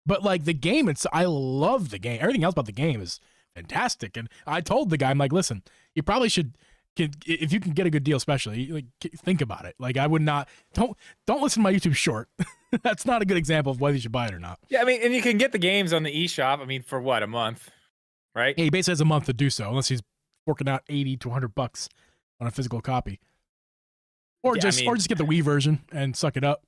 But like the game, I love the game. Everything else about the game is fantastic. And I told the guy, I'm like, listen, you probably should, if you can get a good deal, especially, like, think about it. Like, I would not, don't listen to my YouTube short. That's not a good example of whether you should buy it or not. Yeah, I mean, and you can get the games on the eShop. I mean, for what, a month, right? Yeah, he basically has a month to do so, unless he's forking out $80 to $100 on a physical copy, or Yeah, just get the Wii version and suck it up.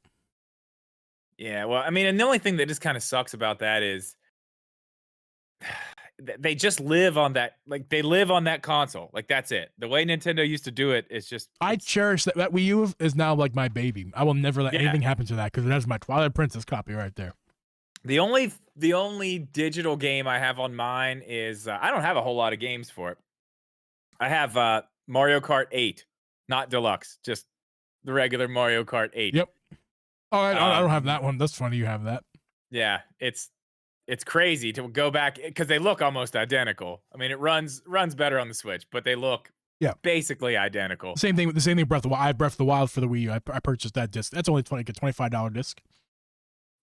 Yeah, well, I mean, and the only thing that just kind of sucks about that is they just live on that, like they live on that console. Like that's it. The way Nintendo used to do it is just. I cherish that. That Wii U is now like my baby. I will never let anything happen to that because it has my Twilight Princess copy right there. The only digital game I have on mine is I don't have a whole lot of games for it. I have Mario Kart 8, not deluxe, just the regular Mario Kart 8. Yep. Oh, I don't have that one. That's funny you have that. Yeah, it's crazy to go back because they look almost identical. I mean, it runs better on the Switch, but they look basically identical. Same thing with Breath of the Wild. I had Breath of the Wild for the Wii U. I purchased that disc. That's only $25 disc.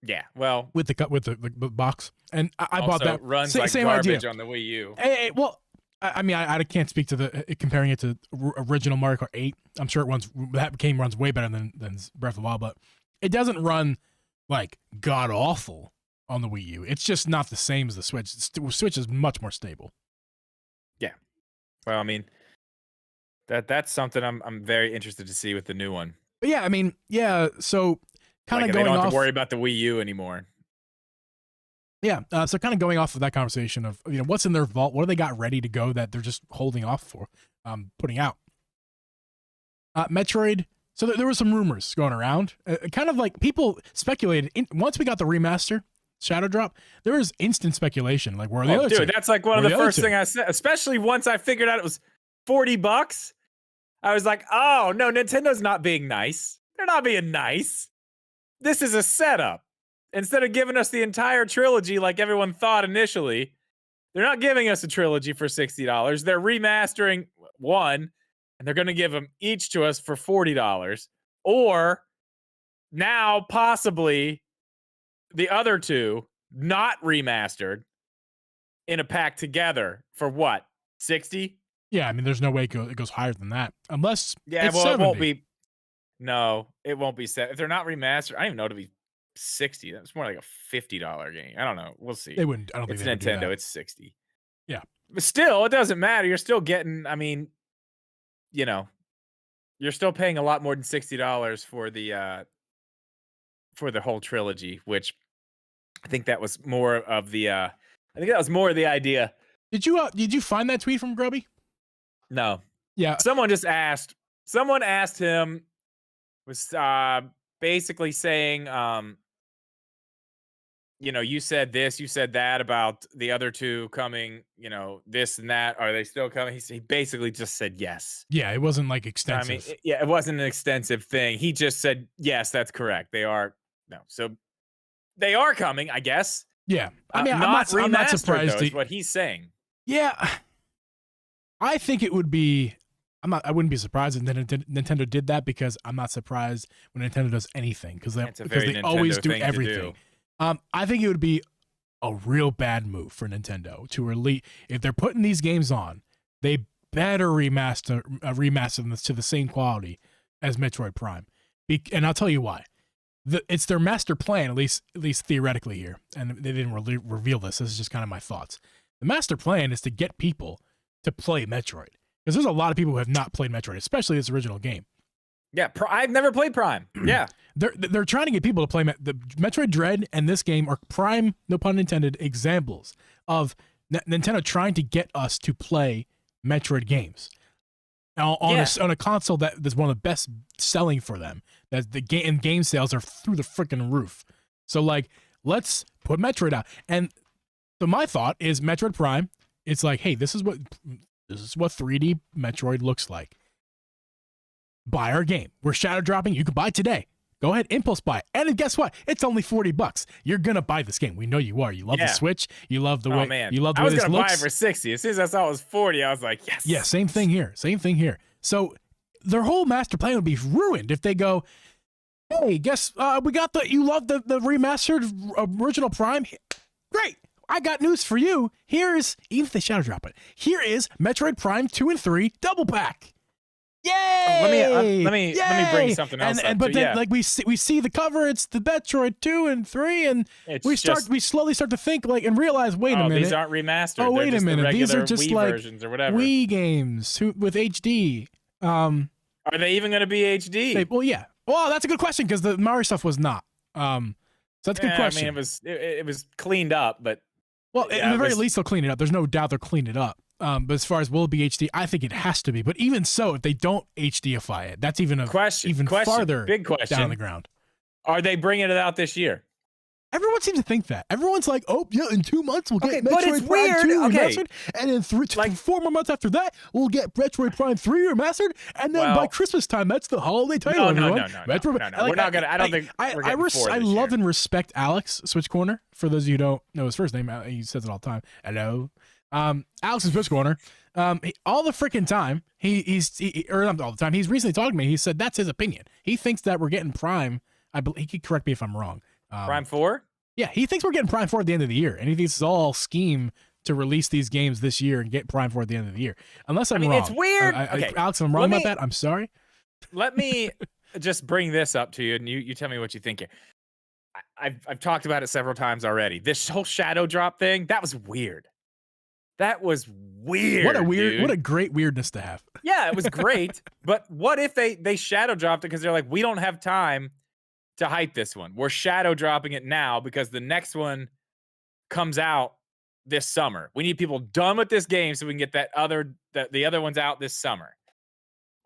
Yeah, well, with the box, and I bought that. Runs like same garbage idea on the Wii U. Hey, well, I mean, I can't speak to comparing it to original Mario Kart 8. I'm sure that game runs way better than Breath of the Wild, but it doesn't run like god awful on the Wii U. It's just not the same as the Switch. The Switch is much more stable. Yeah. Well, I mean, that's something I'm very interested to see with the new one. But yeah, I mean, yeah. So kind of they don't have to worry about the Wii U anymore. Yeah. So kind of going off of that conversation of what's in their vault, what do they got ready to go that they're just holding off for putting out? Metroid. So there were some rumors going around, kind of like people speculated. Once we got the remaster, Shadow Drop, there was instant speculation. Like, where are the other two? That's like one of the first things I said, especially once I figured out it was $40. I was like, oh, no, Nintendo's not being nice. They're not being nice. This is a setup. Instead of giving us the entire trilogy like everyone thought initially, they're not giving us a trilogy for $60. They're remastering one, and they're going to give them each to us for $40. Or now possibly the other two, not remastered, in a pack together for what? 60? Yeah, I mean, there's no way it goes higher than that. Unless it's well, 70. It won't be. No, it won't be set. If they're not remastered, I don't even know it'll be 60. That's more like a $50 game. I don't know. We'll see. They wouldn't. I don't think it's they would Nintendo. It's 60. Yeah. But still, it doesn't matter. You're still getting, I mean, you're still paying a lot more than $60 for the whole trilogy, which I think that was more of the idea. Did you find that tweet from Grubby? No. Yeah. Someone asked him, was basically saying, you said this, you said that about the other two coming, this and that. Are they still coming? He basically just said yes. Yeah, it wasn't like extensive. I mean, it wasn't an extensive thing. He just said, yes, that's correct. They are. No. So they are coming, I guess. Yeah. I mean, I'm not surprised. Though, is what he's saying. Yeah. I think it would be. I wouldn't be surprised if Nintendo did that, because I'm not surprised when Nintendo does anything, because they always do everything. I think it would be a real bad move for Nintendo to release, if they're putting these games on, they better remaster them to the same quality as Metroid Prime. And I'll tell you why. It's their master plan, at least theoretically here, and they didn't really reveal this. This is just kind of my thoughts. The master plan is to get people to play Metroid, because there's a lot of people who have not played Metroid, especially this original game. Yeah, I've never played Prime. Yeah. They're trying to get people to play the Metroid Dread and this game are prime, no pun intended, examples of Nintendo trying to get us to play Metroid games on a console that is one of the best selling for them. That the game sales are through the freaking roof. So like, let's put Metroid out. And so my thought is Metroid Prime. It's like, hey, this is what 3D Metroid looks like. Buy our game. We're shadow dropping. You can buy today. Go ahead, impulse buy. And guess what? It's only $40. You're gonna buy this game. We know you are. You love the Switch. You love the way. Man. You love the way this looks. I was gonna buy it for 60. As soon as I saw it was 40, I was like, yes. Yeah, same thing here. So their whole master plan would be ruined if they go, hey, guess we got you love the remastered original Prime. Great. I got news for you. Even if they shadow drop it, here is Metroid Prime 2 and 3 double pack. Yay! let me bring something else up. But then like we see the cover, it's the Metroid 2 and 3, and it's we slowly start to think like and realize, wait a minute, these aren't remastered. Oh, wait They're a minute, these are just Wii like versions or whatever. Wii games with HD. Are they even going to be HD? Well, yeah. Well, that's a good question because the Mario stuff was not. So that's a good question. I mean, it was cleaned up, but well, at the very least they'll clean it up. There's no doubt they'll clean it up. But as far as will it be HD, I think it has to be. But even so, if they don't HDify it, that's even a question. Farther big question down on the ground. Are they bringing it out this year? Everyone seems to think that. Everyone's like, oh, yeah, in 2 months we'll get Metroid Prime weird. 2 remastered, and in 4 more months after that, we'll get Metroid Prime 3 remastered, and then by Christmas time, that's the holiday title. No. Like, we're not gonna. I don't think. I love and respect Alex Switch Corner. For those of you who don't know his first name, he says it all the time. Hello, Alex in Switch Corner. All the freaking time, or not all the time. He's recently talked to me. He said that's his opinion. He thinks that we're getting Prime. He could correct me if I'm wrong. Prime 4? Yeah, he thinks we're getting Prime 4 at the end of the year, and he thinks it's all scheme to release these games this year and get Prime 4 at the end of the year. Unless I'm wrong. It's weird. Alex, if I'm wrong about that, I'm sorry. Let me just bring this up to you, and you tell me what you think here. I've talked about it several times already. This whole shadow drop thing, that was weird. That was weird. What a great weirdness to have. Yeah, it was great. But what if they shadow dropped it because they're like, we don't have time to hype this one. We're shadow dropping it now because the next one comes out this summer. We need people done with this game so we can get the other ones out this summer.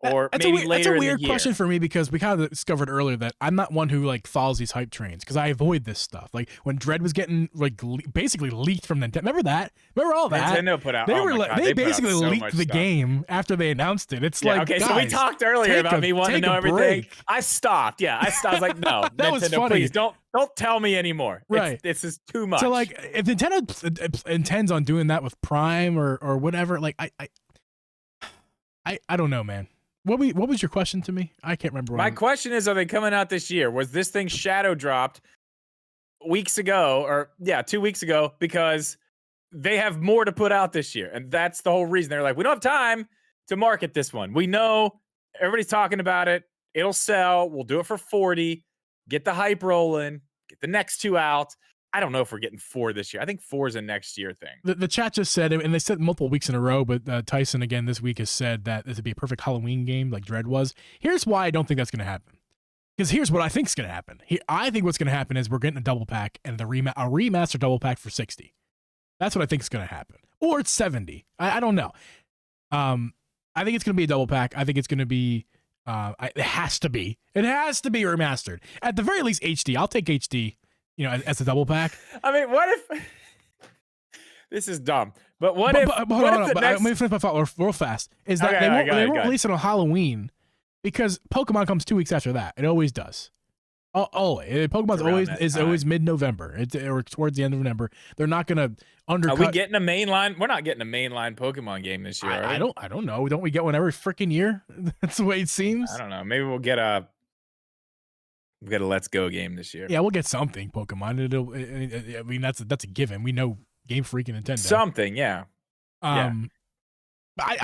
Or maybe later in the year. That's a weird question for me because we kind of discovered earlier that I'm not one who like follows these hype trains because I avoid this stuff. Like when Dread was getting like basically leaked from Nintendo. Remember that? Remember all that? Nintendo put out. They basically leaked the game after they announced it. It's like, okay, guys, so we talked earlier about me wanting to know everything. I stopped. Yeah, I was like, no, that Nintendo, was funny. Please don't tell me anymore. Right, this is too much. So like, if Nintendo intends on doing that with Prime or whatever, like I don't know, man. What was your question to me? I can't remember. My question is, are they coming out this year? Was this thing shadow dropped weeks ago, or 2 weeks ago, because they have more to put out this year? And that's the whole reason. They're like, we don't have time to market this one. We know everybody's talking about it. It'll sell. We'll do it for 40. Get the hype rolling. Get the next 2 out. I don't know if we're getting 4 this year. I think 4 is a next year thing. The chat just said, and they said multiple weeks in a row, but Tyson again this week has said that this would be a perfect Halloween game like Dread was. Here's why I don't think that's going to happen. Because here's what I think is going to happen. I think what's going to happen is we're getting a double pack and a remaster double pack for 60. That's what I think is going to happen. Or it's 70. I don't know. I think it's going to be a double pack. I think it's going to be, it has to be remastered. At the very least, HD. I'll take HD. As a double pack. I mean, what if this is dumb? But what if? Let me finish my thought real fast. Is that they won't release it on Halloween because Pokemon comes 2 weeks after that. It always does. Pokemon's always mid-November. Or towards the end of November. They're not gonna undercut. Are we getting a mainline? We're not getting a mainline Pokemon game this year. I don't know. Don't we get one every freaking year? That's the way it seems. I don't know. Maybe we'll get a Let's Go game this year. Yeah, we'll get something Pokemon. I mean, that's a given. We know Game Freak and Nintendo. Something, yeah. I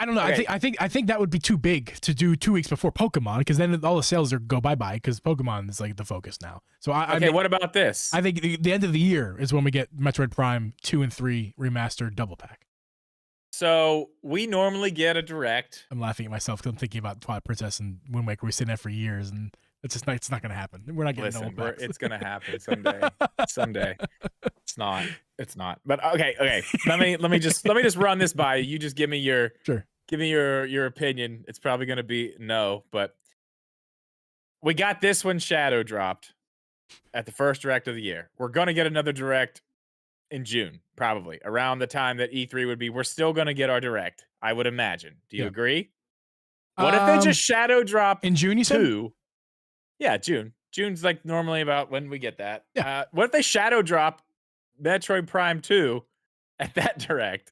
don't know. Okay. I think that would be too big to do 2 weeks before Pokemon because then all the sales go bye because Pokemon is like the focus now. So what about this? I think the end of the year is when we get Metroid Prime 2 and 3 remastered double pack. So we normally get a direct. I'm laughing at myself because I'm thinking about Twilight Princess and Wind Waker. We've seen that for years and. It's not going to happen. We're not getting double packs. It's going to happen someday. Someday. It's not. But okay. Let me just run this by you. You just give me your opinion. It's probably going to be no, but we got this one shadow dropped at the first direct of the year. We're going to get another direct in June, probably around the time that E3 would be. We're still going to get our direct, I would imagine. Do you agree? What if they just shadow drop in June? You said 2? Yeah, June. June's like normally about when we get that. Yeah. What if they shadow drop Metroid Prime 2 at that direct?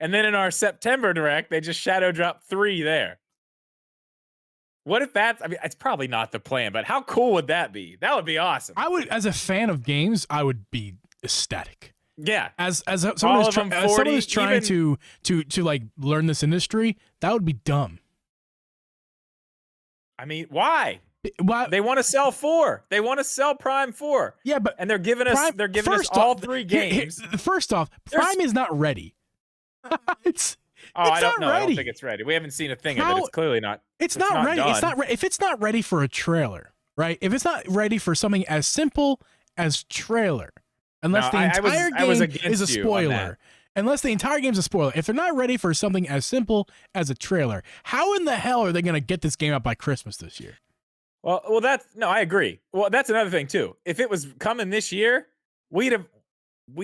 And then in our September direct, they just shadow drop 3 there. What if that's, I mean, it's probably not the plan, but how cool would that be? That would be awesome. I would, as a fan of games, I would be ecstatic. Yeah. As someone who's trying to like learn this industry, that would be dumb. I mean, why? Why? They want to sell 4. They want to sell Prime 4. Yeah, but and they're giving us all 3 games. First off, Prime is not ready. it's I don't know. I don't think it's ready. We haven't seen a thing of it. It's clearly not. It's not ready. Done. It's not if it's not ready for a trailer, right? If it's not ready for something as simple as trailer, unless the entire game is a spoiler. Unless the entire game's a spoiler. If they're not ready for something as simple as a trailer, how in the hell are they going to get this game out by Christmas this year? Well, I agree. Well, that's another thing too. If it was coming this year, we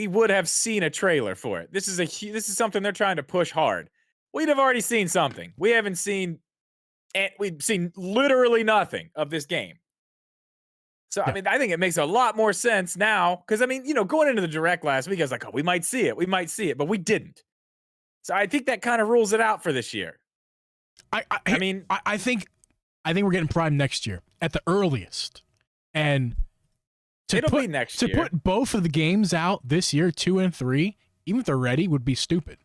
would have seen a trailer for it. This is something they're trying to push hard. We'd have already seen something. We've seen literally nothing of this game. So, I mean, I think it makes a lot more sense now. Because, I mean, going into the Direct last week, I was like, oh, we might see it. But we didn't. So I think that kind of rules it out for this year. I think we're getting Prime next year at the earliest. And it'll be next year. To put both of the games out this year, 2 and 3, even if they're ready, would be stupid.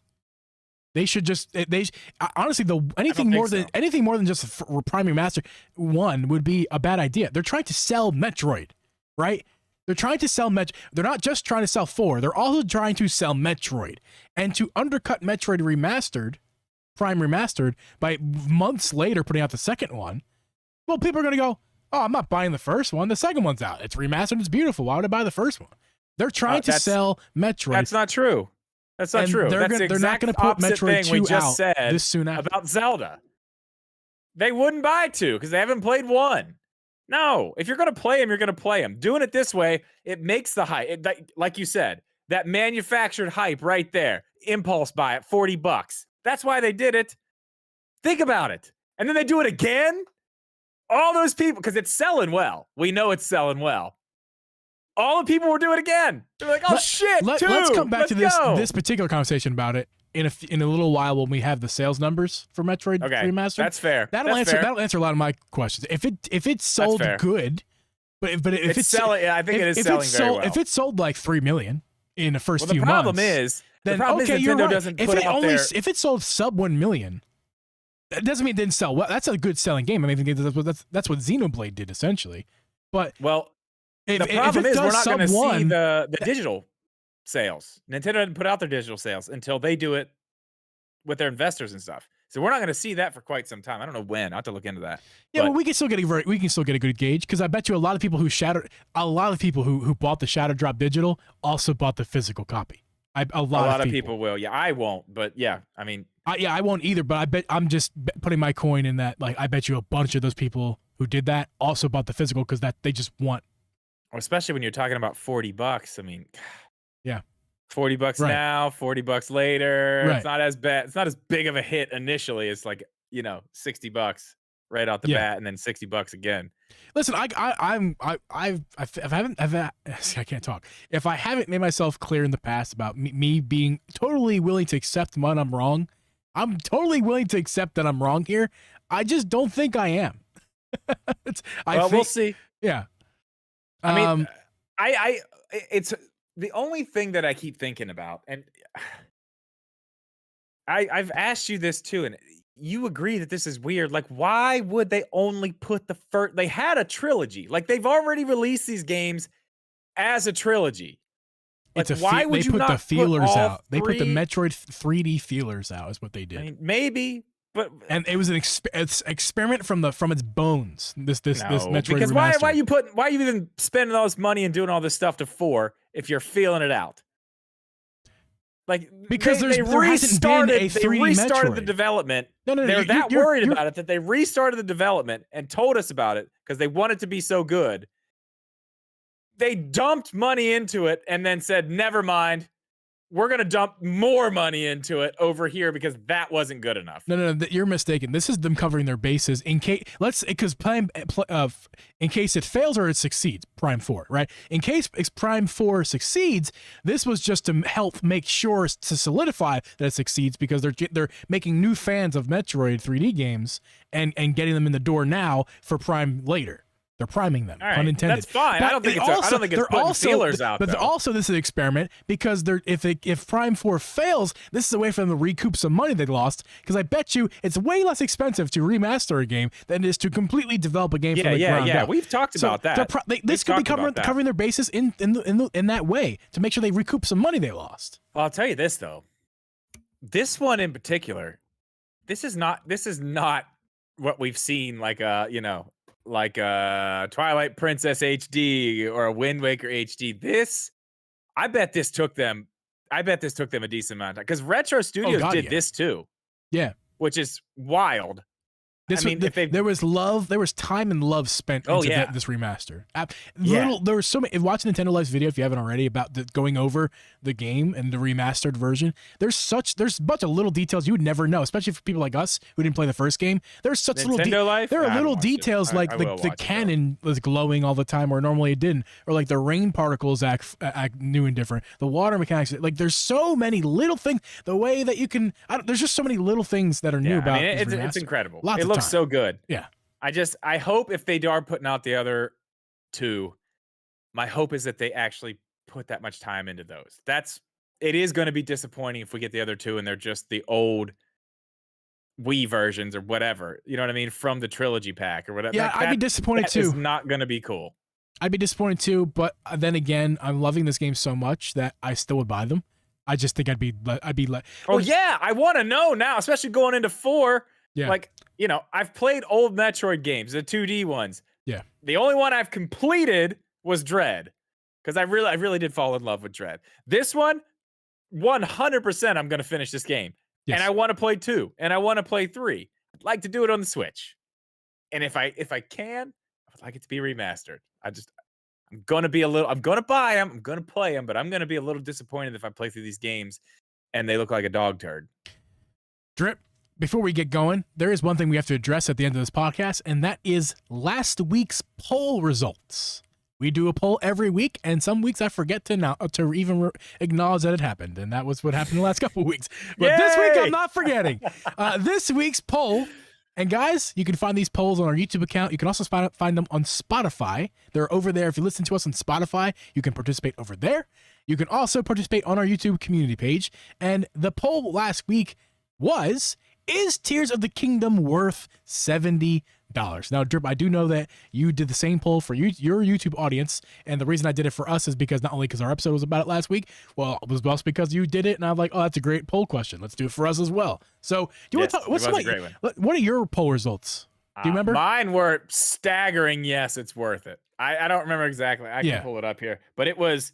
They should just honestly anything more than just a Prime Remastered 1 would be a bad idea. They're trying to sell Metroid, right? They're trying to sell They're not just trying to sell 4. They're also trying to sell Metroid, and to undercut Metroid Remastered, Prime Remastered, by months later putting out the second one. Well, people are gonna go, oh, I'm not buying the first one. The second one's out. It's remastered. It's beautiful. Why would I buy the first one? They're trying to sell Metroid. That's not true. That's not true. They're not going to put Metroid 2 out this soon after. About Zelda. They wouldn't buy 2 because they haven't played 1. No, if you're going to play them, you're going to play them. Doing it this way, it makes the hype. Like you said, that manufactured hype right there. Impulse buy at $40. That's why they did it. Think about it. And then they do it again. All those people, because it's selling well. We know it's selling well. All the people will do it again. They're like, "Oh shit!" Let's come back to this particular conversation about it in a little while when we have the sales numbers for Metroid Remastered. That's fair. That'll answer a lot of my questions. If it's sold good, but if it's selling, I think it is selling very well. If it sold like 3 million in the first few months, then Nintendo doesn't put it out there. If it sold sub 1 million, that doesn't mean it didn't sell well. That's a good selling game. I mean, that's what Xenoblade did essentially. But the problem is we're not going to see the digital sales. Nintendo didn't put out their digital sales until they do it with their investors and stuff. So we're not going to see that for quite some time. I don't know when. I have to look into that. Yeah, but we can still get a good gauge because I bet you a lot of people who bought the Shadow Drop digital also bought the physical copy. A lot of people will. Yeah, I won't. But yeah, I mean, I won't either. But I bet I'm just putting my coin in that. Like, I bet you a bunch of those people who did that also bought the physical because that they just want. Especially when you're talking about $40. I mean, yeah, $40 now, $40 later. Right. It's not as bad. It's not as big of a hit initially. It's like, $60 right out the bat, and then $60 again. Listen, I can't talk. If I haven't made myself clear in the past about me being totally willing to accept when I'm wrong, I'm totally willing to accept that I'm wrong here. I just don't think I am. We'll see. Yeah. I mean, it's the only thing that I keep thinking about, and I've asked you this too, and you agree that this is weird. Like, why would they only put the first? They had a trilogy. Like, they've already released these games as a trilogy. Like, why would you not put the feelers put out? They put the Metroid 3D feelers out. Is what they did. I mean, maybe. And it was an experiment from its bones. This Metroid because Remastered. why are you even spending all this money and doing all this stuff to 4 if you're feeling it out? Like, because there hasn't been a 3D they restarted Metroid. The development. No, they're that worried about it that they restarted the development and told us about it because they want it to be so good. They dumped money into it and then said, "Never mind. We're going to dump more money into it over here because that wasn't good enough." No, you're mistaken. This is them covering their bases in case in case it fails or it succeeds. Prime 4, right? In case Prime 4 succeeds, this was just to help make sure to solidify that it succeeds because they're making new fans of Metroid 3D games and getting them in the door now for Prime later. They're priming them, All right, pun intended. that's fine. I don't think it's putting feelers out. But though. also, this is an experiment because if Prime 4 fails, this is a way for them to recoup some money they lost. Because I bet you it's way less expensive to remaster a game than it is to completely develop a game from the ground up. We've talked about that. This could be covering their bases in that way to make sure they recoup some money they lost. Well, I'll tell you this though. This one in particular, this is not what we've seen like a Twilight Princess HD or a Wind Waker HD. I bet this took them a decent amount of time because Retro Studios did this too. Yeah, which is wild. There was time and love spent into this remaster. There was so many. Watch Nintendo Live's video if you haven't already about going over the game and the remastered version. There's a bunch of little details you would never know, especially for people like us who didn't play the first game. There's such there are little details like the cannon was glowing all the time where normally it didn't, or like the rain particles act new and different. The water mechanics, like there's so many little things. The way that you can, there's just so many little things that are new about it. It's incredible. Looks so good. Yeah. I hope if they are putting out the other two, my hope is that they actually put that much time into those. It is going to be disappointing if we get the other two and they're just the old Wii versions or whatever. You know what I mean? From the trilogy pack or whatever. Yeah, I'd be disappointed too. It's not going to be cool. I'd be disappointed too, but then again, I'm loving this game so much that I still would buy them. I just think I'd be Oh yeah, I want to know now, especially going into 4. Yeah. Like, I've played old Metroid games, the 2D ones. Yeah. The only one I've completed was Dread, because I really did fall in love with Dread. This one, 100%, I'm going to finish this game. Yes. And I want to play 2, and I want to play 3. I'd like to do it on the Switch. And if I can, I would like it to be remastered. I'm going to buy them, I'm going to play them, but I'm going to be a little disappointed if I play through these games and they look like a dog turd. Drip. Before we get going, there is one thing we have to address at the end of this podcast, and that is last week's poll results. We do a poll every week, and some weeks I forget to even acknowledge that it happened, and that was what happened the last couple of weeks. But This week, I'm not forgetting. This week's poll, and guys, you can find these polls on our YouTube account. You can also find them on Spotify. They're over there. If you listen to us on Spotify, you can participate over there. You can also participate on our YouTube community page, and the poll last week was... Is Tears of the Kingdom worth $70? Now, Drip, I do know that you did the same poll for your YouTube audience, and the reason I did it for us is because not only because our episode was about it last week, well, it was also because you did it, and I'm like, oh, that's a great poll question. Let's do it for us as well. So, do you want to talk? What are your poll results? Do you remember? Mine were staggering. Yes, it's worth it. I don't remember exactly. I can pull it up here, but it was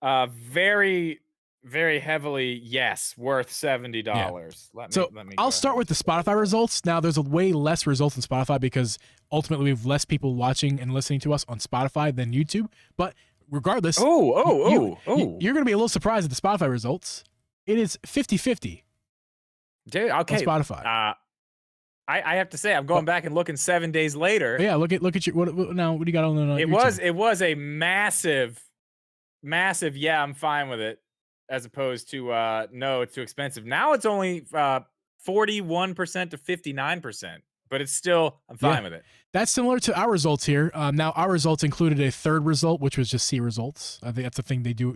very, very heavily, yes, worth $70. Yeah. Let me I'll start with the Spotify results. Now, there's a way less results in Spotify because ultimately we have less people watching and listening to us on Spotify than YouTube. But regardless, you're going to be a little surprised at the Spotify results. It is 50-50. Dude, okay. On Spotify. I have to say, I'm going back and looking 7 days later. Yeah, look at your what do you got on the? It was a massive. Yeah, I'm fine with it. As opposed to no, it's too expensive. Now it's only 41% to 59%, but it's still I'm fine with it. That's similar to our results here. Now our results included a third result, which was just see results. I think that's the thing they do.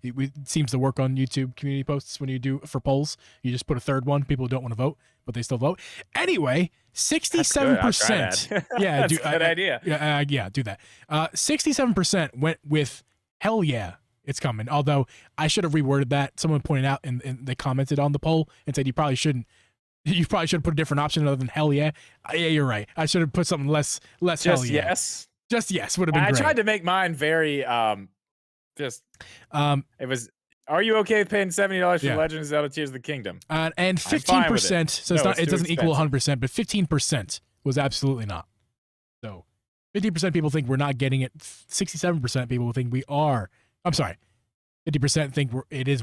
It seems to work on YouTube community posts when you do for polls. You just put a third one. People don't want to vote, but they still vote. Anyway, 67%. Yeah, that's a good idea. Yeah, do that. 67% went with hell yeah. It's coming. Although I should have reworded that. Someone pointed out and they commented on the poll and said you probably should have put a different option other than hell yeah. Yeah, you're right. I should have put something less just hell yeah. Yes. Just yes would have been great. I tried to make mine very it was are you okay with paying $70 for Legend of Zelda Tears of the Kingdom? And 15%, so it doesn't equal 100%, but 15% was absolutely not. So 50% people think we're not getting it. 67% people think we are. I'm sorry, 50% think it is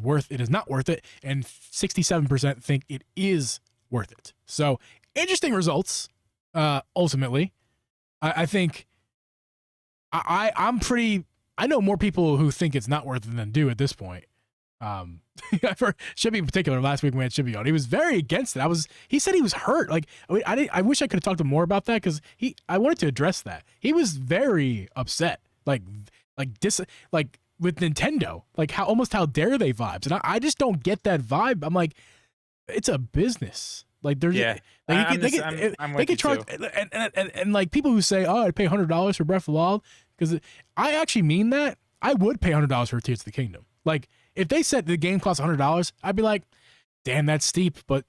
not worth it, and 67% think it is worth it. So interesting results. Ultimately, I think I know more people who think it's not worth it than do at this point. For Shibby in particular, last week when we had Shibby on, he was very against it. He said he was hurt. Like, I wish I could have talked to him more about that, because I wanted to address that. He was very upset, like with Nintendo, like how dare they vibes, and I just don't get that vibe. I'm like, it's a business. Like they're they could charge, and like people who say, oh, I'd pay $100 for Breath of the Wild, because I actually mean that. I would pay $100 for Tears of the Kingdom. Like, if they said the game costs $100, I'd be like, damn, that's steep, but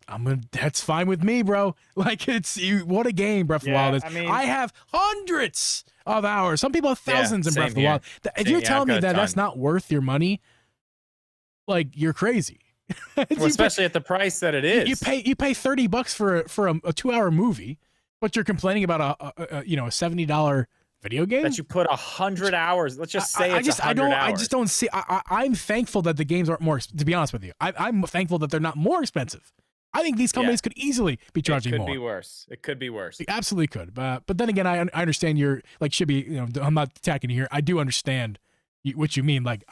that's fine with me, bro. Like, what a game Breath of the Wild is. I mean, I have hundreds of hours. Some people have thousands in Breath of the Wild. If you're telling me that that's not worth your money, like, you're crazy. Well, especially at the price that it is. You pay $30 for a 2-hour movie, but you're complaining about a $70 video game that you put 100 hours. Let's just say it's 100 hours. I just don't see. I'm thankful that the games aren't more. To be honest with you, I'm thankful that they're not more expensive. I think these companies could easily be charging more. It could be worse. It could be worse. It absolutely could. But then again, I understand you're like Shibby. I'm not attacking you here. I do understand what you mean. Like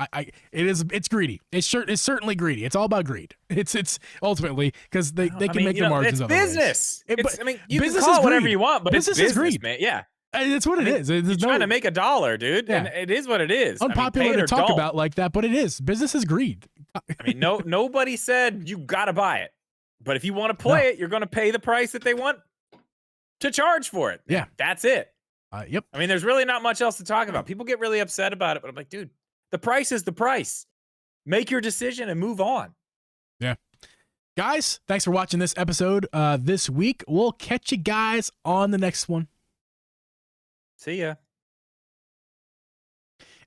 it's greedy. It's certainly greedy. It's all about greed. It's ultimately because they can make their margins. It's business. I mean, you business can call it whatever you want, but business it's business, is greed, man. Yeah. It's what it is. You're trying to make $1, dude, and it is what it is. Unpopular to talk about like that, but it is. Business is greed. I mean, nobody said you gotta buy it, but if you want to play it, you're going to pay the price that they want to charge for it. Yeah, that's it. Yep. I mean, there's really not much else to talk about. People get really upset about it, but I'm like, dude, the price is the price. Make your decision and move on. Yeah. Guys, thanks for watching this episode this week. We'll catch you guys on the next one. See ya.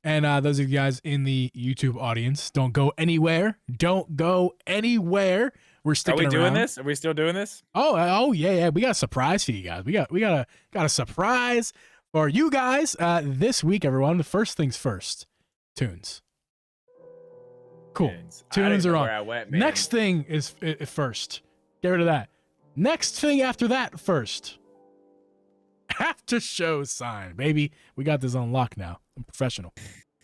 And those of you guys in the YouTube audience, don't go anywhere. Don't go anywhere. We're sticking around. Are we doing this? Are we still doing this? Oh yeah. We got a surprise for you guys. We got a surprise for you guys this week, everyone. The first things first. Tunes. Cool. Tunes are on. Where I went, next thing is first. Get rid of that. Next thing after that first. After show sign, baby. We got this on lock now. I'm professional.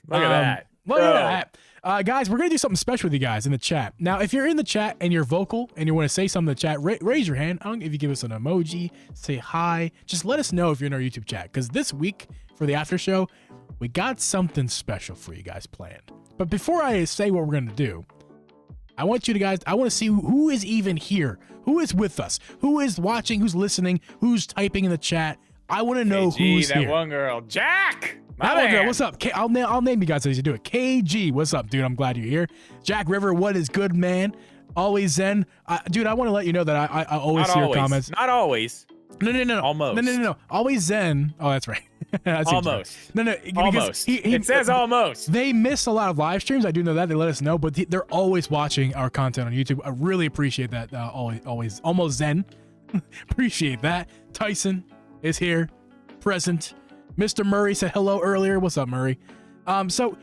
Look at that. Look at that. Guys, we're going to do something special with you guys in the chat. Now, if you're in the chat and you're vocal and you want to say something in the chat, raise your hand. I don't know if you give us an emoji, say hi. Just let us know if you're in our YouTube chat. Because this week, for the after show, we got something special for you guys planned. But before I say what we're going to do, I want to see who is even here. Who is with us? Who is watching? Who's listening? Who's typing in the chat? I want to know who's here. That one girl, Jack. That one girl, what's up? I'll name you guys as you do it. KG, what's up, dude? I'm glad you're here. Jack River, what is good, man? Always Zen, dude. I want to let you know that I always see your comments. Not always. No. Almost. No. Always Zen. Oh, that's right. Almost. No. Almost. It says almost. They miss a lot of live streams. I do know that. They let us know, but they're always watching our content on YouTube. I really appreciate that. Always almost Zen. Appreciate that. Tyson is here, present. Mr. Murray said hello earlier. What's up, Murray? So,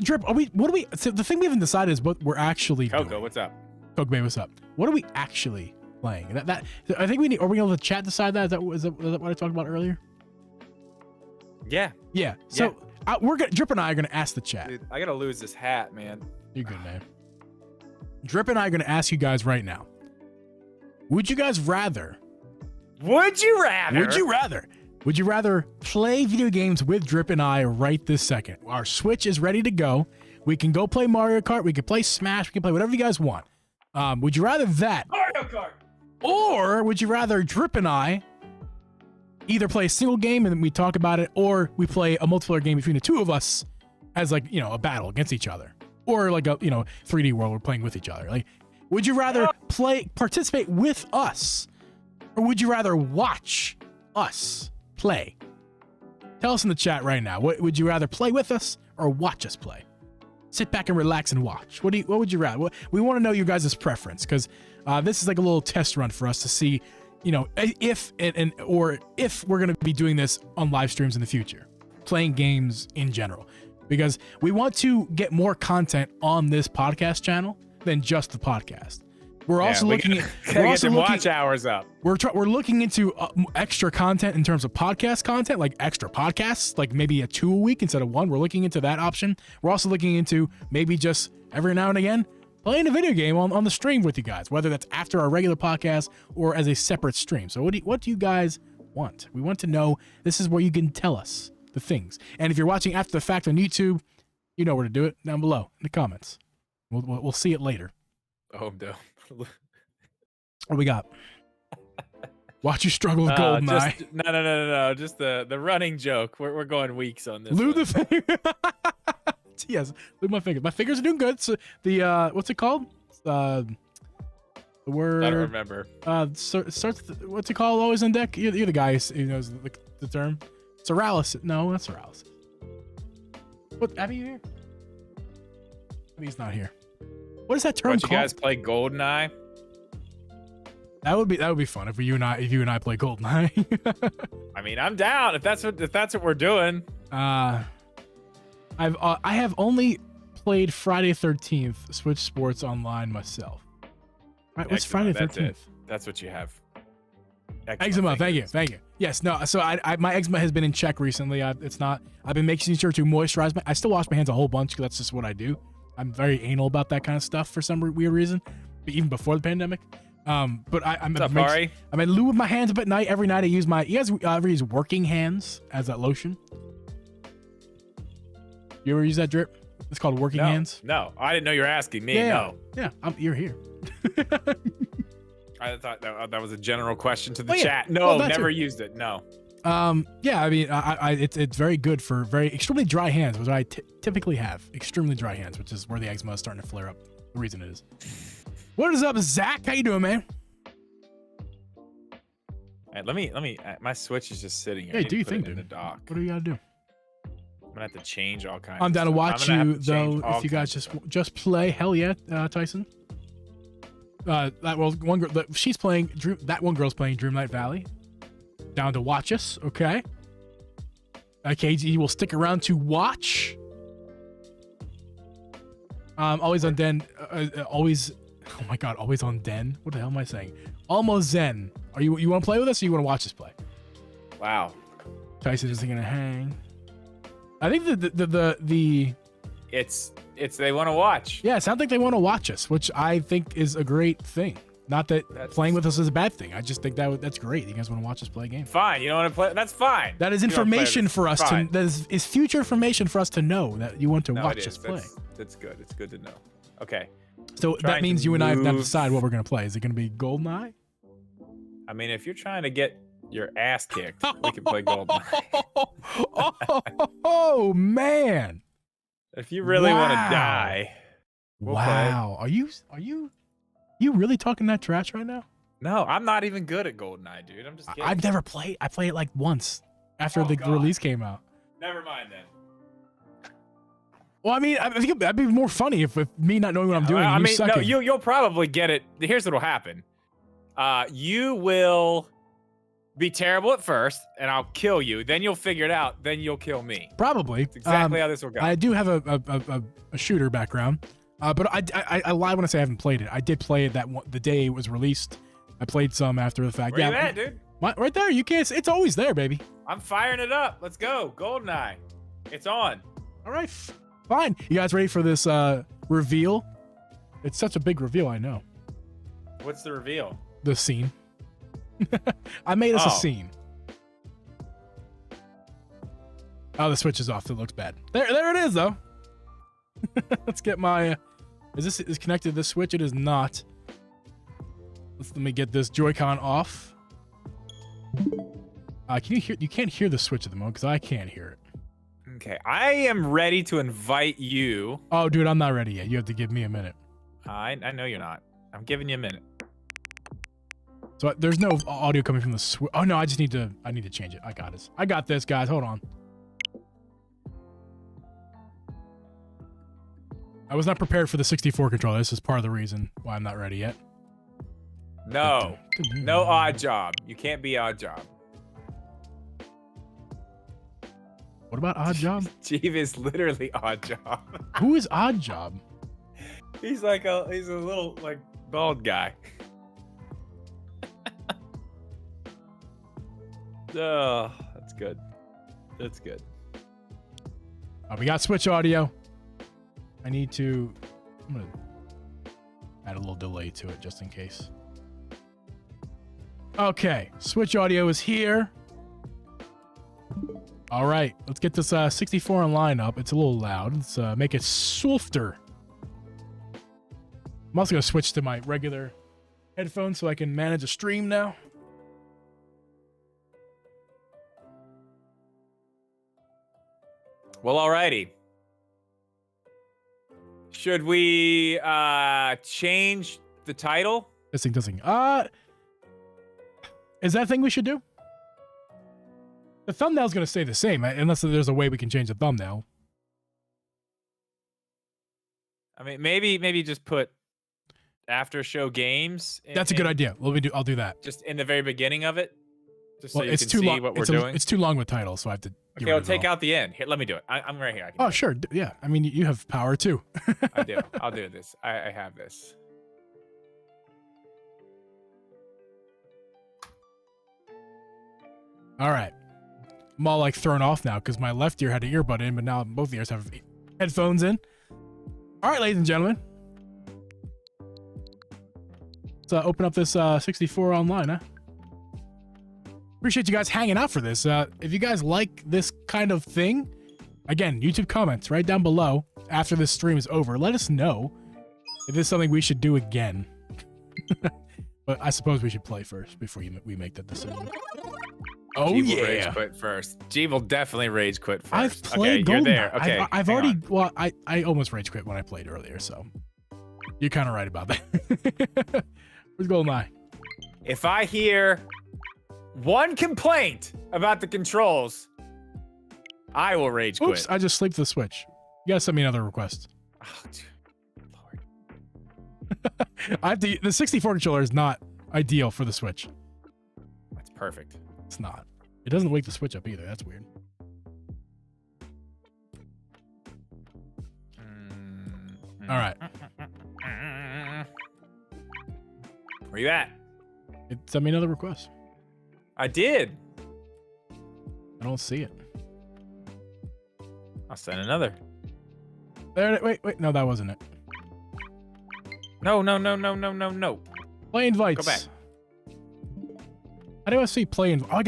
Drip, so the thing we haven't decided is what we're actually doing. Coco, what's up? Coco Bay, what's up? What are we actually playing? That I think are we able to chat decide that? Is that what I talked about earlier? Yeah. So Drip and I are gonna ask the chat. Dude, I gotta lose this hat, man. You're good, man. Drip and I are gonna ask you guys right now. Would you rather play video games with Drip and I right this second? Our Switch is ready to go. We can go play Mario Kart. We can play Smash. We can play whatever you guys want. Would you rather that? Mario Kart. Or would you rather Drip and I either play a single game and then we talk about it, or we play a multiplayer game between the two of us as like, a battle against each other, or like a 3D world we're playing with each other? Like, would you rather participate with us, or would you rather watch us play? Tell us in the chat right now. What would you rather, play with us or watch us play? Sit back and relax and watch. What would you rather? We want to know your guys' preference, because this is like a little test run for us to see, if we're going to be doing this on live streams in the future, playing games in general, because we want to get more content on this podcast channel than just the podcast. We're also looking at watch hours up. We're looking into extra content in terms of podcast content, like extra podcasts, like maybe 2 a week instead of 1. We're looking into that option. We're also looking into maybe just every now and again, playing a video game on the stream with you guys, whether that's after our regular podcast or as a separate stream. So what do you guys want? We want to know. This is where you can tell us the things. And if you're watching after the fact on YouTube, you know where to do it, down below in the comments. We'll see it later. Oh no. What we got? Watch you struggle with Goldeneye. No. Just the running joke. We're going weeks on this. Lube the finger. Yes, lube my fingers. My fingers are doing good. So the what's it called? The word. I don't remember. Starts. What's it called? Always on deck. You're the guy who knows the term. Paralysis. No, that's paralysis. What? Abby, you here? Abby's not here. What is that term called? You guys play Goldeneye? That would be fun if you and I play Goldeneye. I mean, I'm down if that's what we're doing. I have only played Friday 13th Switch Sports Online myself. Right, what's Friday 13th? That's what you have. Eczema. Thank you. Yes, no. So my eczema has been in check recently. I've been making sure to moisturize I still wash my hands a whole bunch because that's just what I do. I'm very anal about that kind of stuff for some weird reason, even before the pandemic. But I'm lube my hands up at night. Every night I use you guys ever use working hands as that lotion? You ever use that drip? It's called working hands. No, I didn't know you were asking me. Yeah, no. Yeah, you're here. I thought that was a general question to the chat. No, never used it. No. Yeah, I mean, it's very good for extremely dry hands, which I typically have. Extremely dry hands, which is where the eczema is starting to flare up. The reason it is. What is up, Zach? How you doing, man? Hey, let me. My Switch is just sitting here. Hey, do you think, in the dude? dock? What do you gotta do? I'm gonna have to change all kinds. I'm down to watch you though. If you guys just play, hell yeah, Tyson. One girl, she's playing. That one girl's playing Dreamlight Valley. Down to watch us, okay? KG will stick around to watch. Always on Den. Always. Oh my God, always on Den. What the hell am I saying? Almost Zen. You want to play with us, or you want to watch us play? Wow. Tyson isn't gonna hang. I think the it's they want to watch. Yeah, it sounds like they want to watch us, which I think is a great thing. Not that playing with us is a bad thing. I just think that's great. You guys want to watch us play a game? Fine. You don't want to play? That's fine. That is information for us to. That is future information for us to know that you want to watch us play. That's good. It's good to know. Okay. So that means you and I have to decide what we're gonna play. Is it gonna be Goldeneye? I mean, if you're trying to get your ass kicked, we can play Goldeneye. Oh man! If you really want to die, we'll play. Are you really talking that trash right now? No, I'm not even good at Goldeneye, dude. I'm just kidding. I've never played. I played it like once after the release came out. Never mind then. Well, I mean, I think that'd be more funny if me not knowing what I'm doing. I mean, no, you'll probably get it. Here's what'll happen. You will be terrible at first, and I'll kill you. Then you'll figure it out. Then you'll kill me. Probably. That's exactly how this will go. I do have a shooter background, but I lie when I say I haven't played it. I did play it the day it was released. I played some after the fact. Where you at, dude? Right there. You can't. It's always there, baby. I'm firing it up. Let's go. Goldeneye. It's on. All right. Fine. You guys ready for this reveal? It's such a big reveal, I know. What's the reveal? The scene. I made us a scene. Oh, the switch is off. It looks bad. There it is, though. Let's get my... Is connected to this switch? It is not. Let me get this Joy-Con off. Can you hear? You can't hear the switch at the moment because I can't hear it. Okay, I am ready to invite you. Oh, dude, I'm not ready yet. You have to give me a minute. I know you're not. I'm giving you a minute. So there's no audio coming from the switch. Oh no, I need to change it. I got this, guys. Hold on. I was not prepared for the 64 controller. This is part of the reason why I'm not ready yet. No odd job. You can't be odd job. What about Odd Job? Geeb is literally Odd Job. Who is Odd Job? He's a little like bald guy. Oh, that's good. That's good. We got Switch audio. I need to I'm gonna add a little delay to it just in case. Okay, Switch audio is here. All right, let's get this 64 online up. It's a little loud. Let's make it swifter. I'm also gonna switch to my regular headphones so I can manage a stream now. Well, alrighty. Should we change the title? This thing. Is that a thing we should do? The thumbnail's gonna stay the same, unless there's a way we can change the thumbnail. I mean, maybe just put after show games. That's a good idea. I'll do that. Just in the very beginning of it, just so you it's can too see long. what we're doing. It's too long with titles, so I have to. Okay, I'll take out the end. Here, let me do it. I'm right here. I can Oh, sure. Yeah. I mean, you have power too. I do. I'll do this. I have this. All right. I'm all like thrown off now because my left ear had an earbud in, but now both ears have headphones in. All right, ladies and gentlemen. Let's open up this 64 online, huh? Appreciate you guys hanging out for this. If you guys like this kind of thing, again, YouTube comments right down below after this stream is over. Let us know if this is something we should do again. But I suppose we should play first before we make that decision. Oh, Geeb will yeah. rage quit first. Geeb will definitely rage quit first. I've played okay, Goldeneye. You're there. Okay, I've hang already. on. Well, I almost rage quit when I played earlier, so you're kind of right about that. Where's Goldeneye? If I hear one complaint about the controls, I will rage quit. Oops! I just slipped the Switch. You gotta send me another request. Oh, dude. Lord. I have to. The 64 controller is not ideal for the Switch. That's perfect. It's not. It doesn't wake the Switch up either. That's weird. All right. Where you at? Send me another request. I did. I don't see it. I'll send another. There. Wait. No, that wasn't it. No. Play invites. Go back. How do I see play in? Oh,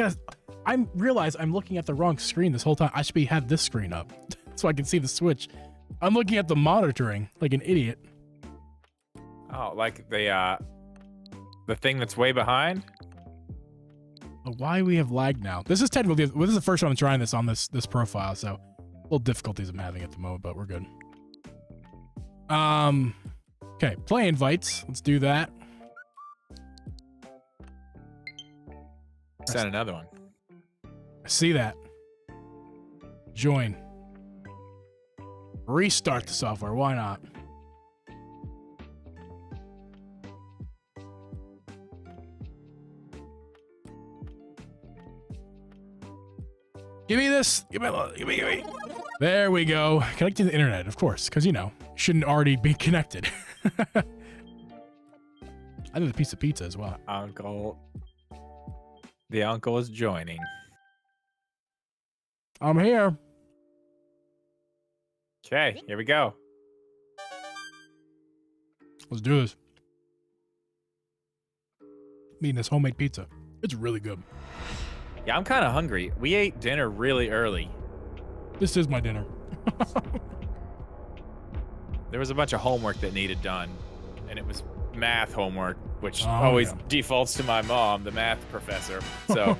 I realize I'm looking at the wrong screen this whole time. I should have this screen up so I can see the Switch. I'm looking at the monitoring like an idiot. Oh, like the thing that's way behind? Why we have lag now? This is technically this is the first time I'm trying this on this profile, so little difficulties I'm having at the moment, but we're good. Okay, play invites. Let's do that. Send another one. I see that. Join. Restart the software. Why not? Give me this. Give me. There we go. Connect to the internet, of course, because, shouldn't already be connected. I need a piece of pizza as well. Uncle. The uncle is joining. I'm here. Okay, here we go. Let's do this. I'm eating this homemade pizza. It's really good. Yeah, I'm kind of hungry. We ate dinner really early. This is my dinner. There was a bunch of homework that needed done, and it was math homework, which Oh, always yeah. defaults to my mom, the math professor. So,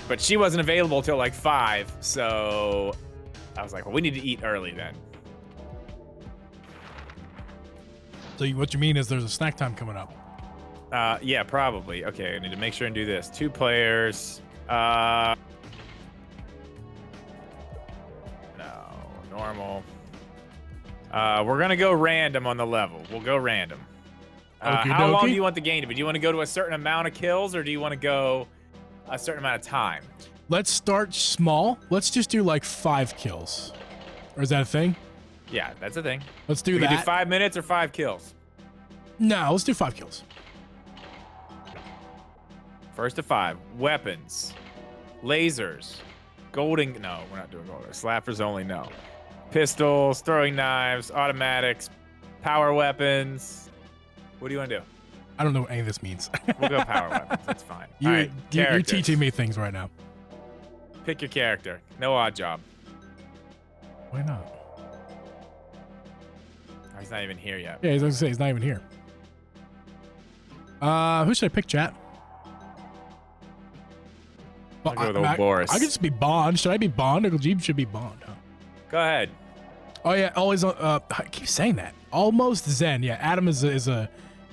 but she wasn't available till like 5, so I was like, well, we need to eat early then. So what you mean is there's a snack time coming up. Yeah, probably. Okay, I need to make sure and do this. 2 players. No, normal. We're gonna go random on the level. We'll go random. How long do you want the game to be? Do you want to go to a certain amount of kills, or do you want to go a certain amount of time? Let's start small. Let's just do like 5 kills. Or is that a thing? Yeah, that's a thing. Let's do We that. can do 5 minutes or 5 kills. No, let's do 5 kills. First to 5. Weapons. Lasers. No, we're not doing gold. Slappers only, no. pistols, throwing knives, automatics, power weapons. What do you want to do? I don't know what any of this means. We'll go power weapons. That's fine. You're Characters. teaching me things right now. Pick your character. No odd job. Why not? Oh, he's not even here yet. Yeah, I was gonna say he's not even here. Who should I pick, chat? I'll go with old Boris. I could just be Bond. Should I be Bond? Or Geeb should be Bond, huh? Go ahead. Oh yeah, always. I keep saying that. Almost Zen. Yeah, Adam is a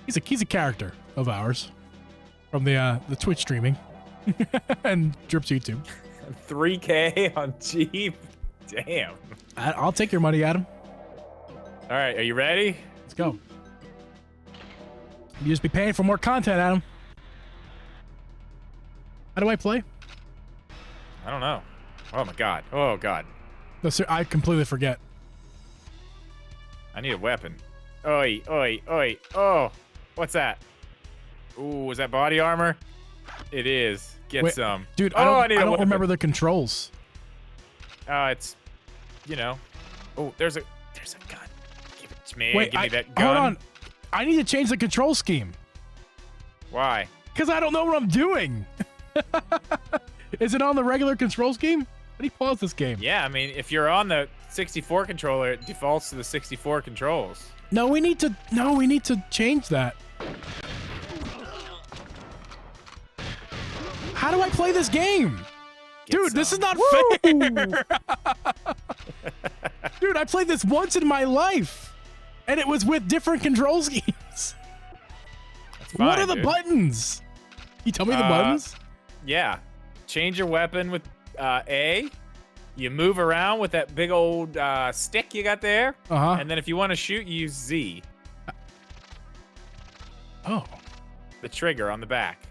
he's a character of ours from the Twitch streaming and Drip's YouTube. 3K on Geeb. Damn. I'll take your money, Adam. All right, are you ready? Let's go. You just be paying for more content, Adam. How do I play? I don't know. Oh my god. Oh god. No, sir, I completely forget. I need a weapon. Oi, oi, oi. Oh, what's that? Ooh, is that body armor? It is. Get Wait, some. Dude, oh, I don't remember the controls. It's, you know. Oh, there's a gun. Give it to me. Wait, Give me that gun. Hold on. I need to change the control scheme. Why? Because I don't know what I'm doing. Is it on the regular control scheme? How do you pause this game? Yeah, I mean, if you're on the 64 controller, it defaults to the 64 controls. No, we need to change that. How do I play this game? Dude, this is not fair. Dude, I played this once in my life, and it was with different control schemes. That's fine, what are the dude. buttons? You tell me the buttons? Yeah. Change your weapon with A. You move around with that big old stick you got there. Uh-huh. And then if you want to shoot, you use Z. Oh. The trigger on the back.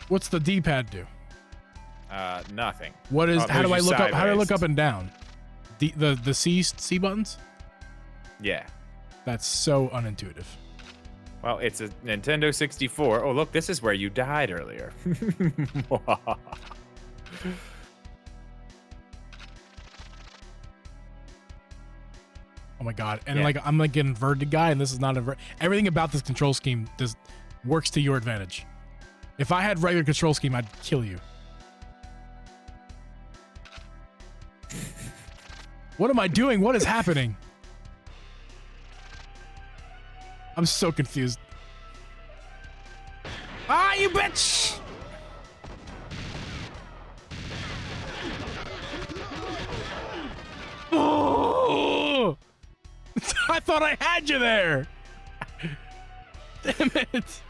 What's the D-pad do? Nothing. What is? Oh, how do I moves you look up? How do I look sideways. up and down? The C buttons? Yeah. That's so unintuitive. Well, it's a Nintendo 64. Oh, look, this is where you died earlier. Oh my god! And Yeah. like I'm like an inverted guy, and this is not everything about this control scheme works to your advantage. If I had regular control scheme, I'd kill you. What am I doing? What is happening? I'm so confused. Ah, you bitch! Oh! I thought I had you there. Damn it.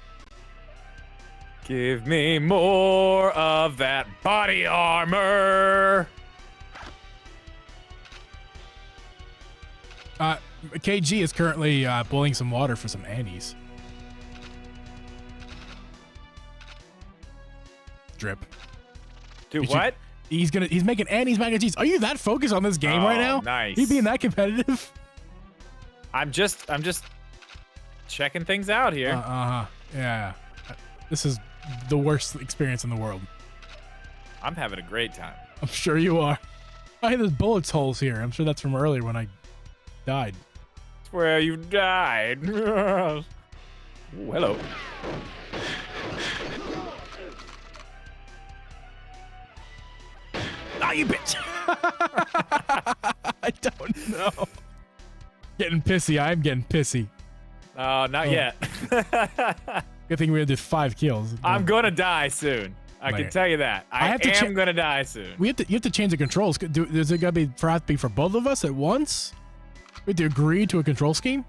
Give me more of that body armor. KG is currently boiling some water for some Annies. Drip. Dude, what? He's making Annie's mac and cheese. Are you that focused on this game right now? Nice. You being that competitive? I'm just checking things out here. Yeah. This is the worst experience in the world. I'm having a great time. I'm sure you are. I there's bullets holes here. I'm sure that's from earlier when I died. It's where you died. Ooh, hello. Ah, you bitch! I don't know. Getting pissy. I'm getting pissy. Not yet. Good thing we did 5 kills. I'm gonna die soon. I can tell you that. I am gonna die soon. You have to change the controls. Is it gonna be for both of us at once? We have to agree to a control scheme.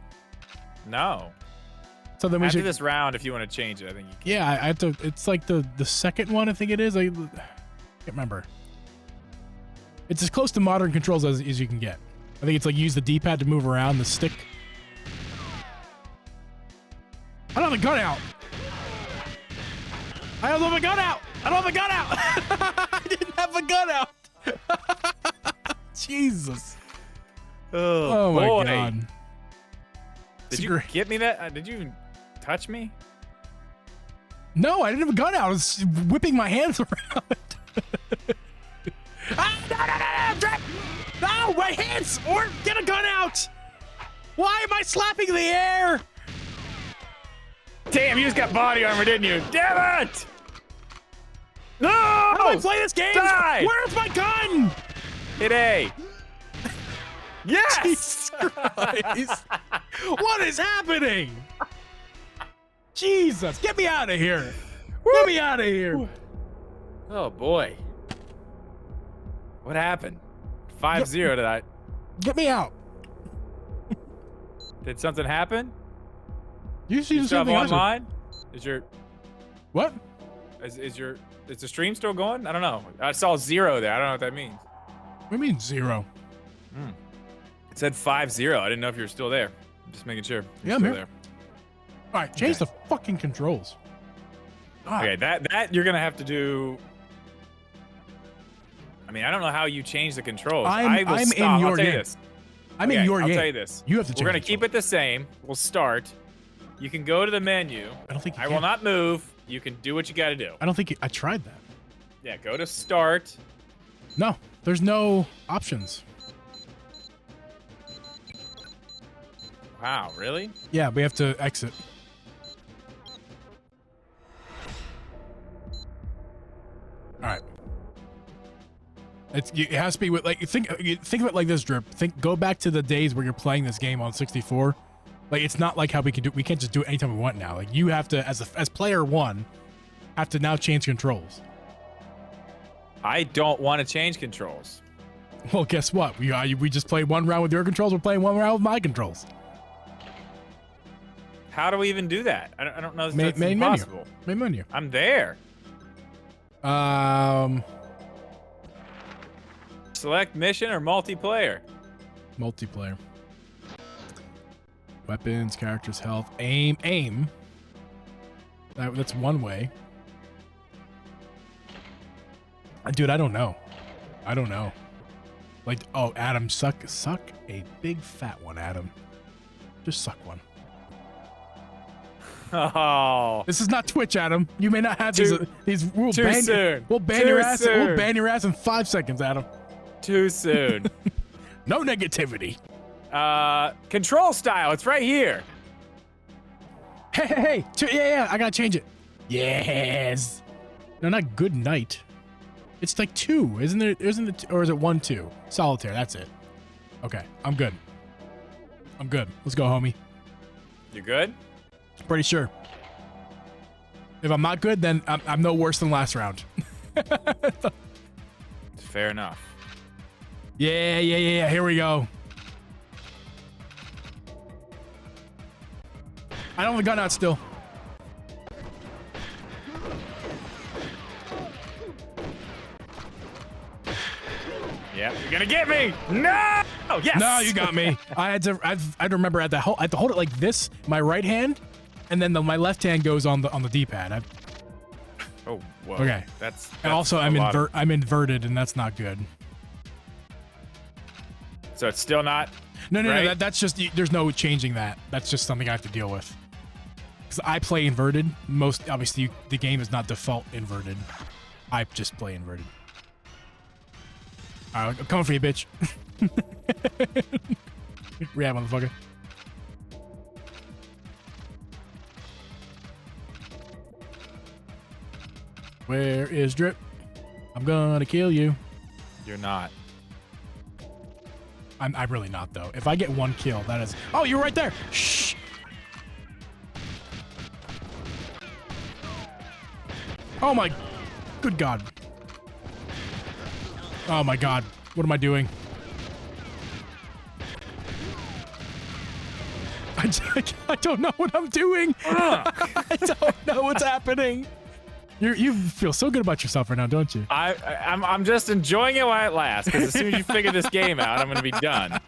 No. So then we After should. this round, if you want to change it, I think you can. Yeah, I have to. It's like the second one. I think it is. I can't remember. It's as close to modern controls as you can get. I think it's like use the D-pad to move around the stick. I don't have a gun out. I don't have a gun out. I don't have a gun out. I didn't have a gun out. Jesus. Oh my boy. god. Did you get me that? Did you touch me? No, I didn't have a gun out. I was whipping my hands around. Ah, no, Drip! No, my hits or get a gun out. Why am I slapping the air? Damn, you just got body armor, didn't you? Damn it! No! How do I play this game? Die! Where's my gun? Hit A. Yes! Jesus Christ. What is happening? Jesus, get me out of here. Get me out of here. Oh boy. What happened? 5-0 did I? Get me out. Did something happen? You see Stuff something online? Is your What? is the stream still going? I don't know. I saw 0 there. I don't know what that means. What do you mean 0? It said 5-0. I didn't know if you were still there. I'm just making sure. Yeah, I'm here. All right, change the fucking controls. God. Okay, that you're gonna have to do. I mean, I don't know how you change the controls. I'm in your game. I'm in your game. I'll tell you this. You have to change. We're gonna keep it the same. We'll start. You can go to the menu. I don't think you I will not move. You can do what you got to do. I don't think I tried that. Yeah, go to start. No, there's no options. Wow, really? Yeah, we have to exit. All right. It has to be with like think of it like this, Drip. Go back to the days where you're playing this game on 64. Like it's not like how we can't just do it anytime we want now. Like you have to as player 1 have to now change controls. I don't want to change controls. Well, guess what? We just played one round with your controls. We're playing one round with my controls. How do we even do that? I don't know if that's possible. Main menu. I'm there. Select mission or multiplayer. Multiplayer. Weapons, characters, health, aim. That's one way. Dude, I don't know. Like, oh, Adam, suck a big fat one, Adam. Just suck one. Oh. This is not Twitch, Adam. You may not have these. We'll too ban, soon. We'll ban Too your ass. soon. We'll ban your ass in 5 seconds, Adam. Too soon. No negativity. Control style. It's right here. Hey. Yeah. I gotta change it. Yes. No, not good night. It's like 2, isn't there? Isn't it? Or is it 1, 2? Solitaire. That's it. Okay, I'm good. Let's go, homie. You good? Pretty sure. If I'm not good, then I'm no worse than last round. Fair enough. Yeah. Here we go. I don't have the gun out still. Yep, you're gonna get me. No. Yes. No, you got me. I had to remember I had to hold it like this, my right hand, and then my left hand goes on the D-pad. Oh, whoa. Okay. That's and also I'm inverted, and that's not good. So it's still not. No. Right? That's just there's no changing that. That's just something I have to deal with. Because I play inverted. Obviously the game is not default inverted. I just play inverted. All right, I'm coming for you, bitch. Yeah, motherfucker. Where is Drip? I'm gonna kill you. You're not. I'm really not, though. If I get 1 kill, that is... Oh, you're right there! Shh! Oh my... Good God. Oh my God. What am I doing? I don't know what I'm doing. I don't know what's happening. You feel so good about yourself right now, don't you? I'm just enjoying it while it lasts, because as soon as you figure this game out, I'm gonna be done.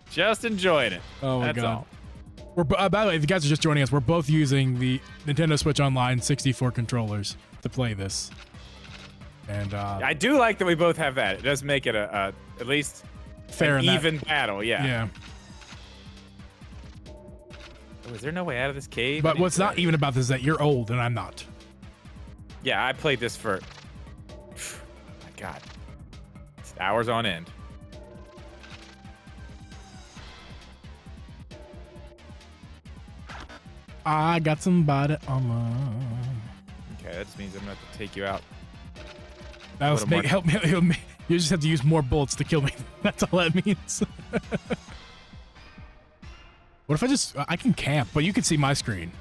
Just enjoying it. Oh my That's God. all. We're by the way, if you guys are just joining us, we're both using the Nintendo Switch Online 64 controllers to play this. And I do like that we both have that. It does make it a at least fair an even battle. Yeah. Yeah. Oh, is there no way out of this cave? But what's not even about this is that you're old and I'm not. Yeah, I played this for my God, it's hours on end. I got somebody online. Okay, that just means I'm gonna have to take you out. That'll help me. You just have to use more bullets to kill me. That's all that means. What if I can camp, but you can see my screen.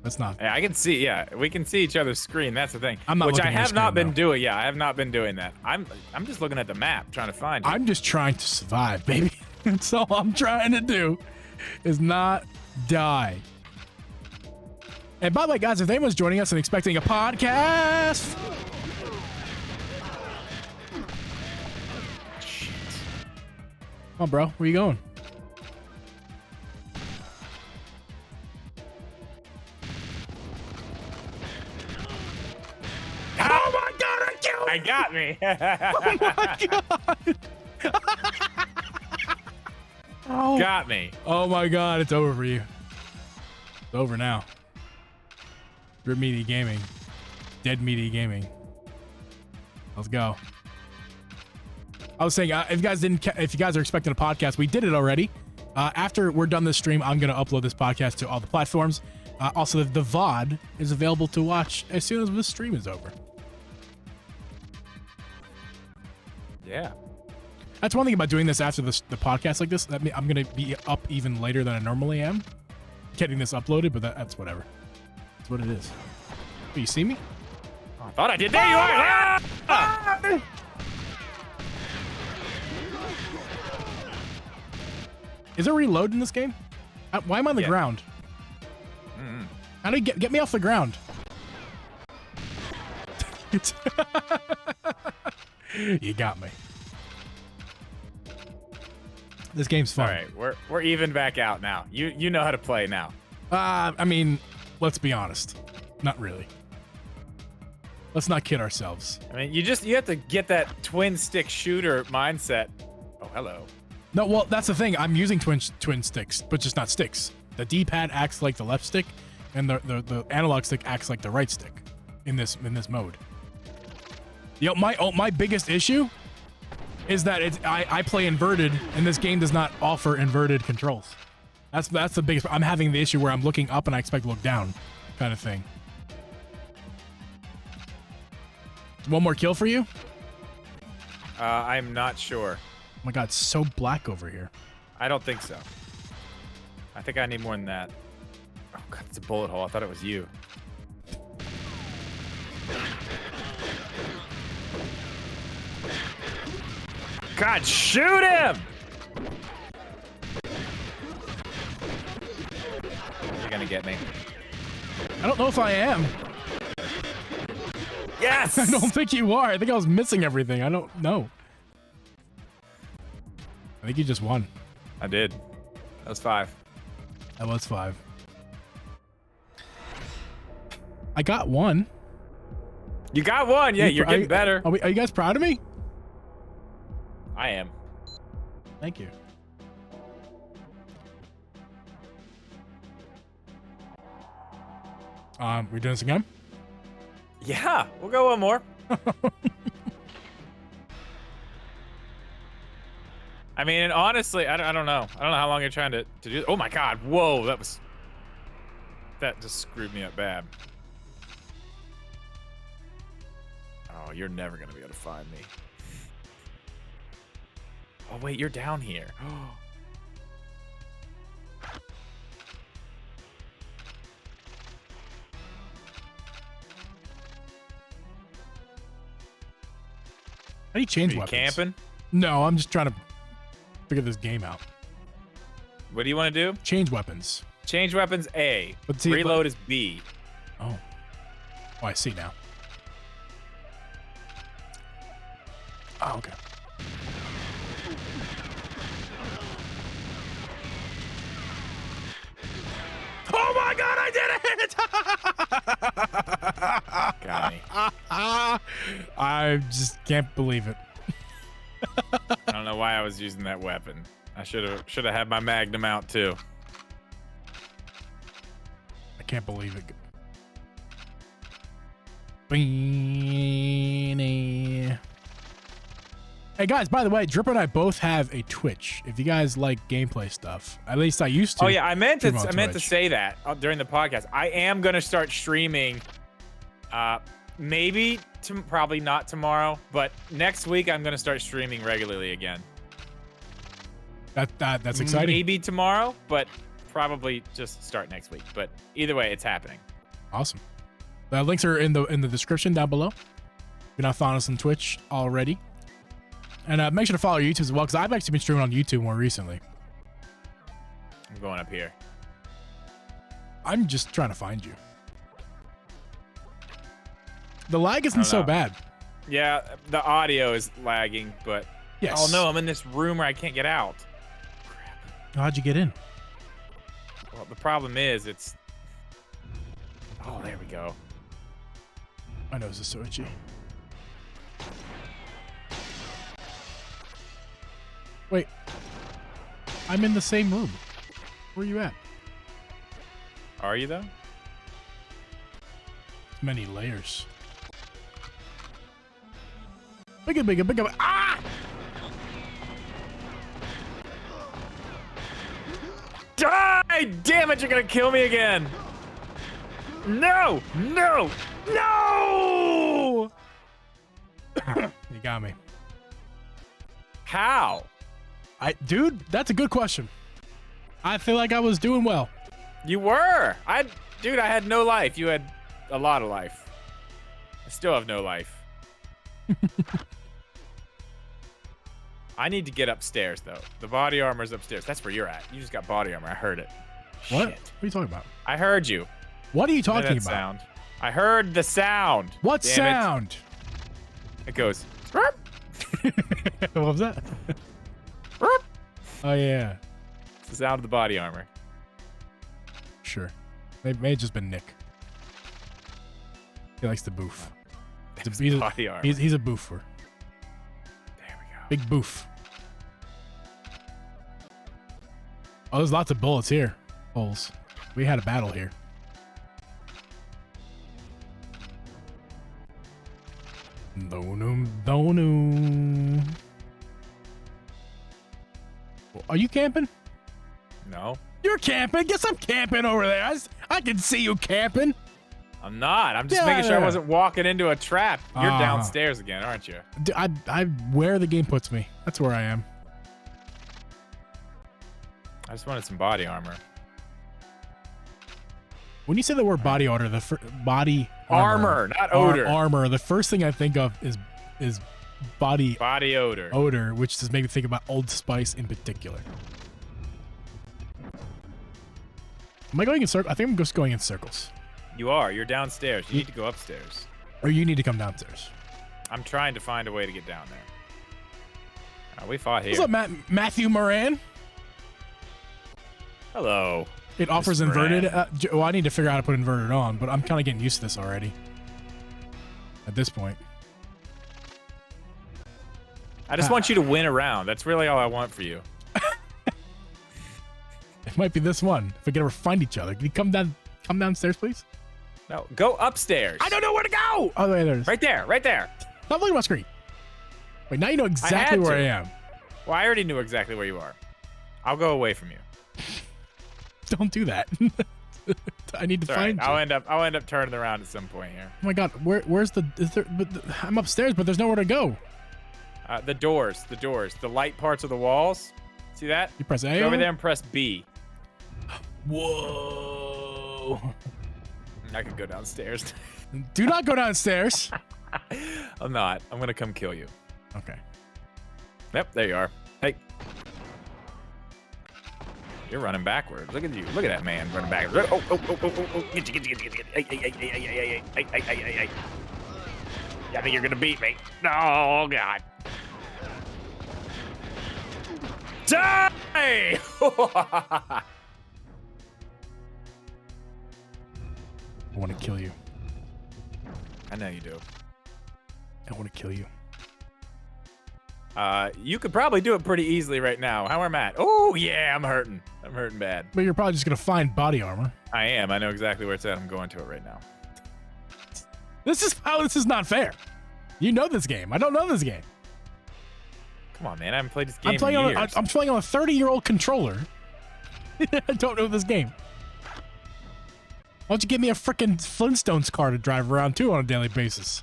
That's not. Yeah, I can see. Yeah, we can see each other's screen. That's the thing. I'm not. Which I looking at your have screen, not been though. doing. Yeah, I have not been doing that. I'm just looking at the map, trying to find you. I'm just trying to survive, baby. That's all I'm trying to do, is not die. And by the way, guys, if anyone's joining us and expecting a podcast, Shit. come on, bro, where you going? Oh my god, I killed him! I got me. Oh my god! Oh. Got me. Oh my god, it's over for you. It's over now. Rip Media Gaming. Dead Media Gaming. Let's go. I was saying, if you guys are expecting a podcast, we did it already. After we're done this stream, I'm going to upload this podcast to all the platforms. Also, the VOD is available to watch as soon as this stream is over. Yeah. That's one thing about doing this after the podcast like this. That I'm going to be up even later than I normally am, getting this uploaded, but that's whatever. That's what it is. Oh, you see me? Oh, I thought I did. There you are! Ah! Is there reload in this game? Why am I on the ground? Mm-hmm. How do you get me off the ground? You got me. This game's fun. All right, we're even back out now. You know how to play now. I mean, let's be honest. Not really. Let's not kid ourselves. I mean, you have to get that twin stick shooter mindset. Oh, hello. No, well, that's the thing. I'm using twin sticks, but just not sticks. The D-pad acts like the left stick, and the analog stick acts like the right stick in this mode. Yo, my biggest issue is that I play inverted, and this game does not offer inverted controls. That's the biggest. I'm having the issue where I'm looking up and I expect to look down, kind of thing. One more kill for you? I'm not sure. Oh my god, it's so black over here. I don't think so. I think I need more than that. Oh god, it's a bullet hole. I thought it was you. God, shoot him! You're gonna get me. I don't know if I am. Yes! I don't think you are. I think I was missing everything. I don't know. I think you just won. I did. That was 5. That was 5. I got 1. You got 1. Yeah, you're getting better. Are you guys proud of me? I am. Thank you. We doing this again? Yeah, we'll go one more. I mean, and honestly, I don't know. I don't know how long you're trying to do. Oh my god, whoa, that just screwed me up bad. Oh, you're never gonna be able to find me. Oh wait, you're down here. How do you change Are you weapons? camping? No, I'm just trying to figure this game out. What do you want to do? Change weapons. Change weapons A. But see, Reload is B. Oh, I see now. Oh, okay. Oh my god, I did it! Got me. I just can't believe it. I don't know why I was using that weapon. I should have had my Magnum out too. I can't believe it. Beanie. Hey guys, by the way, Drip and I both have a Twitch. If you guys like gameplay stuff, at least I used to. Oh yeah, I meant to Twitch. say that during the podcast. I am gonna start streaming. Maybe probably not tomorrow, but next week I'm gonna start streaming regularly again. That's exciting. Maybe tomorrow, but probably just start next week. But either way, it's happening. Awesome. The links are in the description down below. If you're not following us on Twitch already. And make sure to follow YouTube as well, because I've actually been streaming on YouTube more recently. I'm going up here. I'm just trying to find you. The lag isn't so bad. Yeah, the audio is lagging, but... Yes. Oh no, I'm in this room where I can't get out. Crap. How'd you get in? Well, the problem is it's... Oh, there we go. My nose is so itchy. Wait. I'm in the same room. Where are you at? Are you, though? Many layers. Bigger. Ah! Die! Damn it, you're gonna kill me again! No! No! No! You got me. How? Dude, that's a good question. I feel like I was doing well. You were! Dude, I had no life. You had a lot of life. I still have no life. I need to get upstairs, though. The body armor's upstairs. That's where you're at. You just got body armor. I heard it. What? Shit. What are you talking about? I heard you. What are you talking about? Sound. I heard the sound. What Damn sound? It goes. What was that? Oh, yeah. It's the sound of the body armor. Sure. It may have just been Nick. He likes to boof. Body armor. He's a boofer. There we go. Big boof. Oh, there's lots of bullets here. Holes. We had a battle here. Donum. Are you camping? No. You're camping? Guess I'm camping over there. I can see you camping. I'm not. I'm just making sure I wasn't walking into a trap. You're Uh-huh. downstairs again, aren't you? I where the game puts me. That's where I am. I just wanted some body armor. When you say the word body odor, body Armor, not odor. Armor. The first thing I think of is body odor. Odor, which just makes me think about Old Spice in particular. Am I going in circles? I think I'm just going in circles. You are. You're downstairs. You need to go upstairs. Or you need to come downstairs. I'm trying to find a way to get down there. We fought here. What's up, Matthew Moran? Hello. It offers Mr. inverted. Moran. Well, I need to figure out how to put inverted on, but I'm kind of getting used to this already. At this point. I just want you to win a round. That's really all I want for you. It might be this one. If we can ever find each other. Can you come downstairs, please? No, go upstairs. I don't know where to go! Oh, there it is. Right there. Right there. Stop looking at my screen. Wait, now you know exactly where I am. Well, I already knew exactly where you are. I'll go away from you. Don't do that. I need to find you. I'll end up turning around at some point here. Oh my god, where's the? Is there? I'm upstairs, but there's nowhere to go. The doors, the light parts of the walls. See that? You press A. Go over there and press B. Whoa! I could go downstairs. Do not go downstairs. I'm not. I'm gonna come kill you. Okay. Yep, there you are. Hey. You're running backwards. Look at you. Look at that man running backwards. Oh. Get you. Hey. I think you're gonna beat me. Oh, God. Die! I want to kill you. I know you do. I want to kill you. You could probably do it pretty easily right now. How am I at? Oh, yeah, I'm hurting. I'm hurting bad. But you're probably just going to find body armor. I am. I know exactly where it's at. I'm going to it right now. This is not fair. You know this game. I don't know this game. Come on, man. I haven't played this game I'm playing in on years. I'm playing on a 30-year-old controller. I don't know this game. Why don't you give me a freaking Flintstones car to drive around too on a daily basis?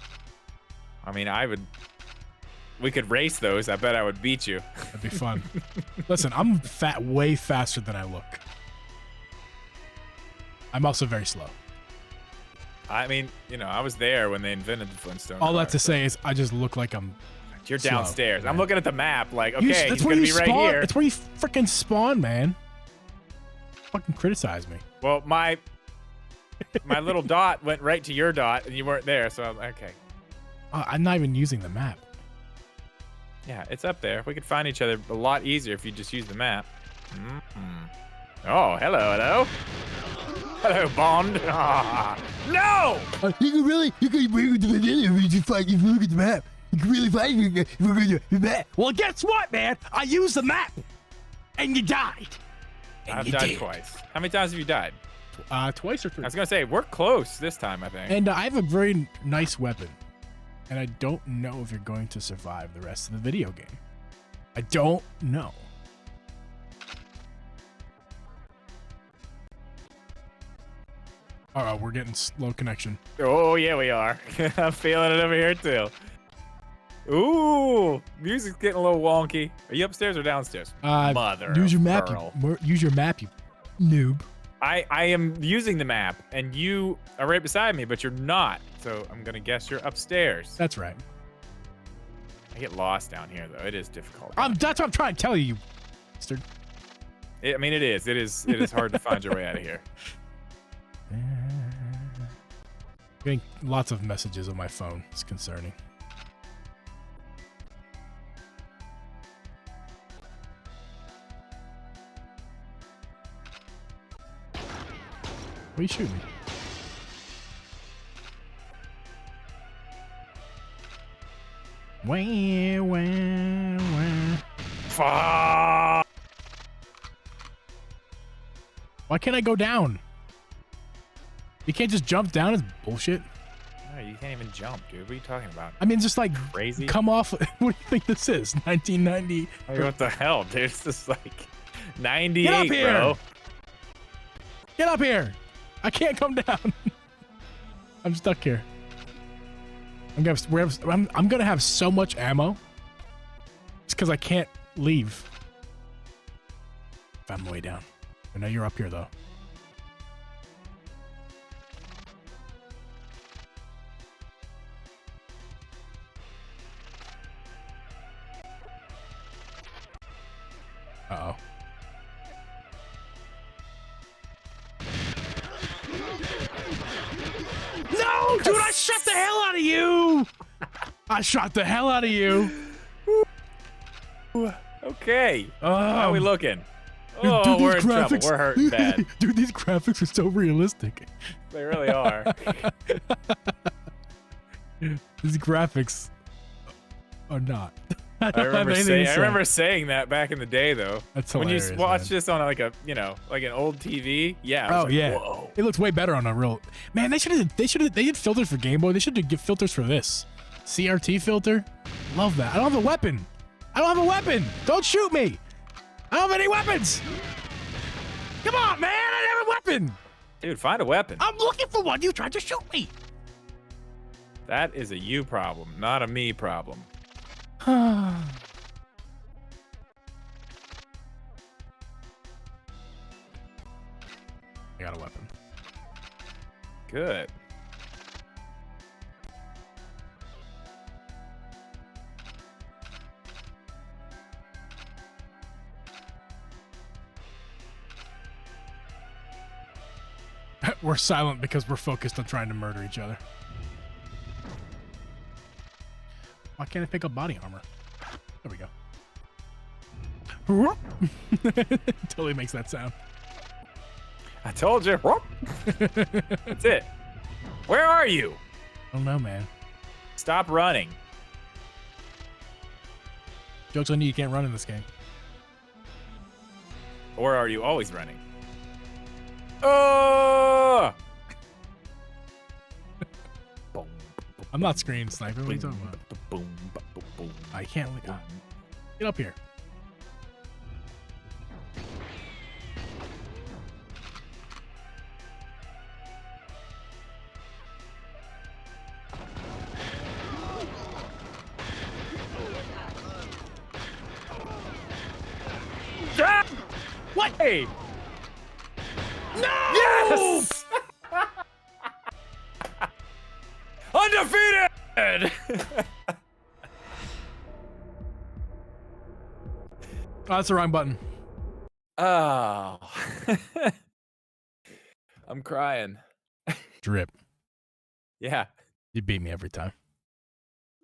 I mean, we could race those. I bet I would beat you. That'd be fun. Listen, I'm way faster than I look. I'm also very slow. I mean, you know, I was there when they invented the Flintstones. All that to say is I just look like I'm You're slow, downstairs. man. I'm looking at the map like, okay, that's he's where going to you be spawn. right here. That's where you freaking spawn, man. Fucking criticize me. Well, my little dot went right to your dot, and you weren't there, so I'm okay. I'm not even using the map. Yeah, it's up there. We could find each other a lot easier if you just use the map. Oh, hello. Hello, Bond. No! You can bring it to the end if you look at the map. You can really find the map. Well, guess what, man? I used the map, and you died. And I've died twice. How many times have you died? Twice or three. I was gonna say we're close this time, I think. And I have a very nice weapon, and I don't know if you're going to survive the rest of the video game. I don't know. Uh-oh, we're getting slow connection. Oh yeah, we are. I'm feeling it over here too. Ooh, music's getting a little wonky. Are you upstairs or downstairs? Mother use your of map. pearl. Use your map, you noob. I am using the map, and you are right beside me, but you're not. So I'm gonna guess you're upstairs. That's right. I get lost down here, though. It is difficult. That's what I'm trying to tell you, bastard. I mean, it is. It is hard to find your way out of here. Getting lots of messages on my phone. It's concerning. What are you shooting? Fuck! Why can't I go down? You can't just jump down? It's bullshit. No, you can't even jump, dude. What are you talking about? I mean, just like Crazy? come off. What do you think this is? 1990? Like, what the hell, dude? It's just like 98, Get up here! bro. Get up here! I can't come down. I'm stuck here. I'm gonna have so much ammo. It's because I can't leave. Found my way down. I know you're up here though. Uh-oh. No, dude, I shot the hell out of you! I shot the hell out of you. Okay. How are we looking? Dude, Oh, these we're in trouble. graphics- We're hurting bad. Dude, these graphics are so realistic. They really are. These graphics are not. I I don't have remember, anything to say. saying that back in the day, though. That's when hilarious, you watch man. this on like an old TV. Yeah. I was Oh like, yeah, Whoa. it looks way better on a real. Man, they did filters for Game Boy. They should get filters for this. CRT filter. Love that. I don't have a weapon. Don't shoot me. I don't have any weapons. Come on, man. I don't have a weapon. Dude, find a weapon. I'm looking for one. You tried to shoot me. That is a you problem, not a me problem. I got a weapon. Good. We're silent because we're focused on trying to murder each other. Why can't I pick up body armor? There we go. Totally makes that sound. I told you. That's it. Where are you? I don't know, man. Stop running. Joke's on you, you can't run in this game. Or are you always running? Oh! I'm not screen sniping. What are you talking about? Boom, boom, boom. I can't. Get up here. Ah! What? Hey! No! Yes! Undefeated! Oh, that's the wrong button. Oh. I'm crying. Drip. Yeah. You beat me every time.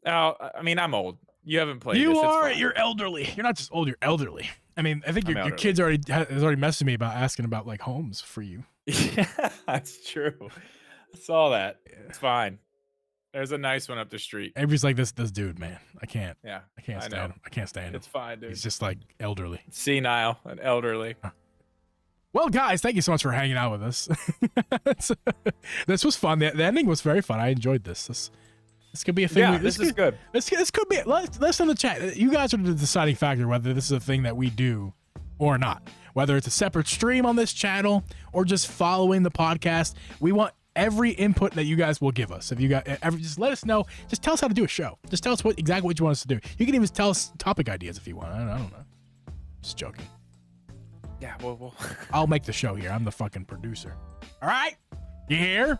Oh, I mean, I'm old. You haven't played You this. It's are. fine. You're elderly. You're not just old. You're elderly. I mean, I think your elderly. kids has already messaged me about asking about like homes for you. Yeah, that's true. I saw that. It's fine. There's a nice one up the street. Everybody's like this dude, man. I can't Yeah, stand know. him. I can't stand him. It's fine, dude. He's just like elderly. Senile and elderly. Well, guys, thank you so much for hanging out with us. This was fun. The ending was very fun. I enjoyed this. This could be a thing. Yeah, this is good. This could be. Let's in the chat. You guys are the deciding factor whether this is a thing that we do or not. Whether it's a separate stream on this channel or just following the podcast. We want every input that you guys will give us. If you got just let us know. Just tell us how to do a show. Just tell us exactly what you want us to do. You can even tell us topic ideas if you want. I don't know. Just joking. Yeah, well. I'll make the show here. I'm the fucking producer. All right, you hear?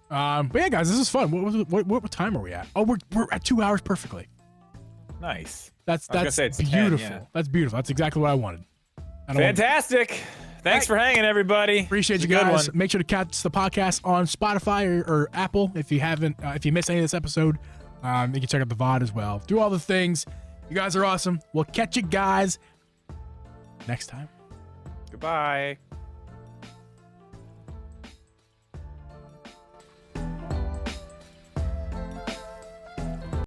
But yeah, guys, this is fun. What time are we at? Oh, we're at 2 hours perfectly. Nice. That's it's beautiful. 10, yeah. That's beautiful. That's exactly what I wanted. Fantastic. Thanks for hanging, everybody. Appreciate you guys. Make sure to catch the podcast on Spotify or Apple if you haven't. If you missed any of this episode, you can check out the VOD as well. Do all the things. You guys are awesome. We'll catch you guys next time. Goodbye.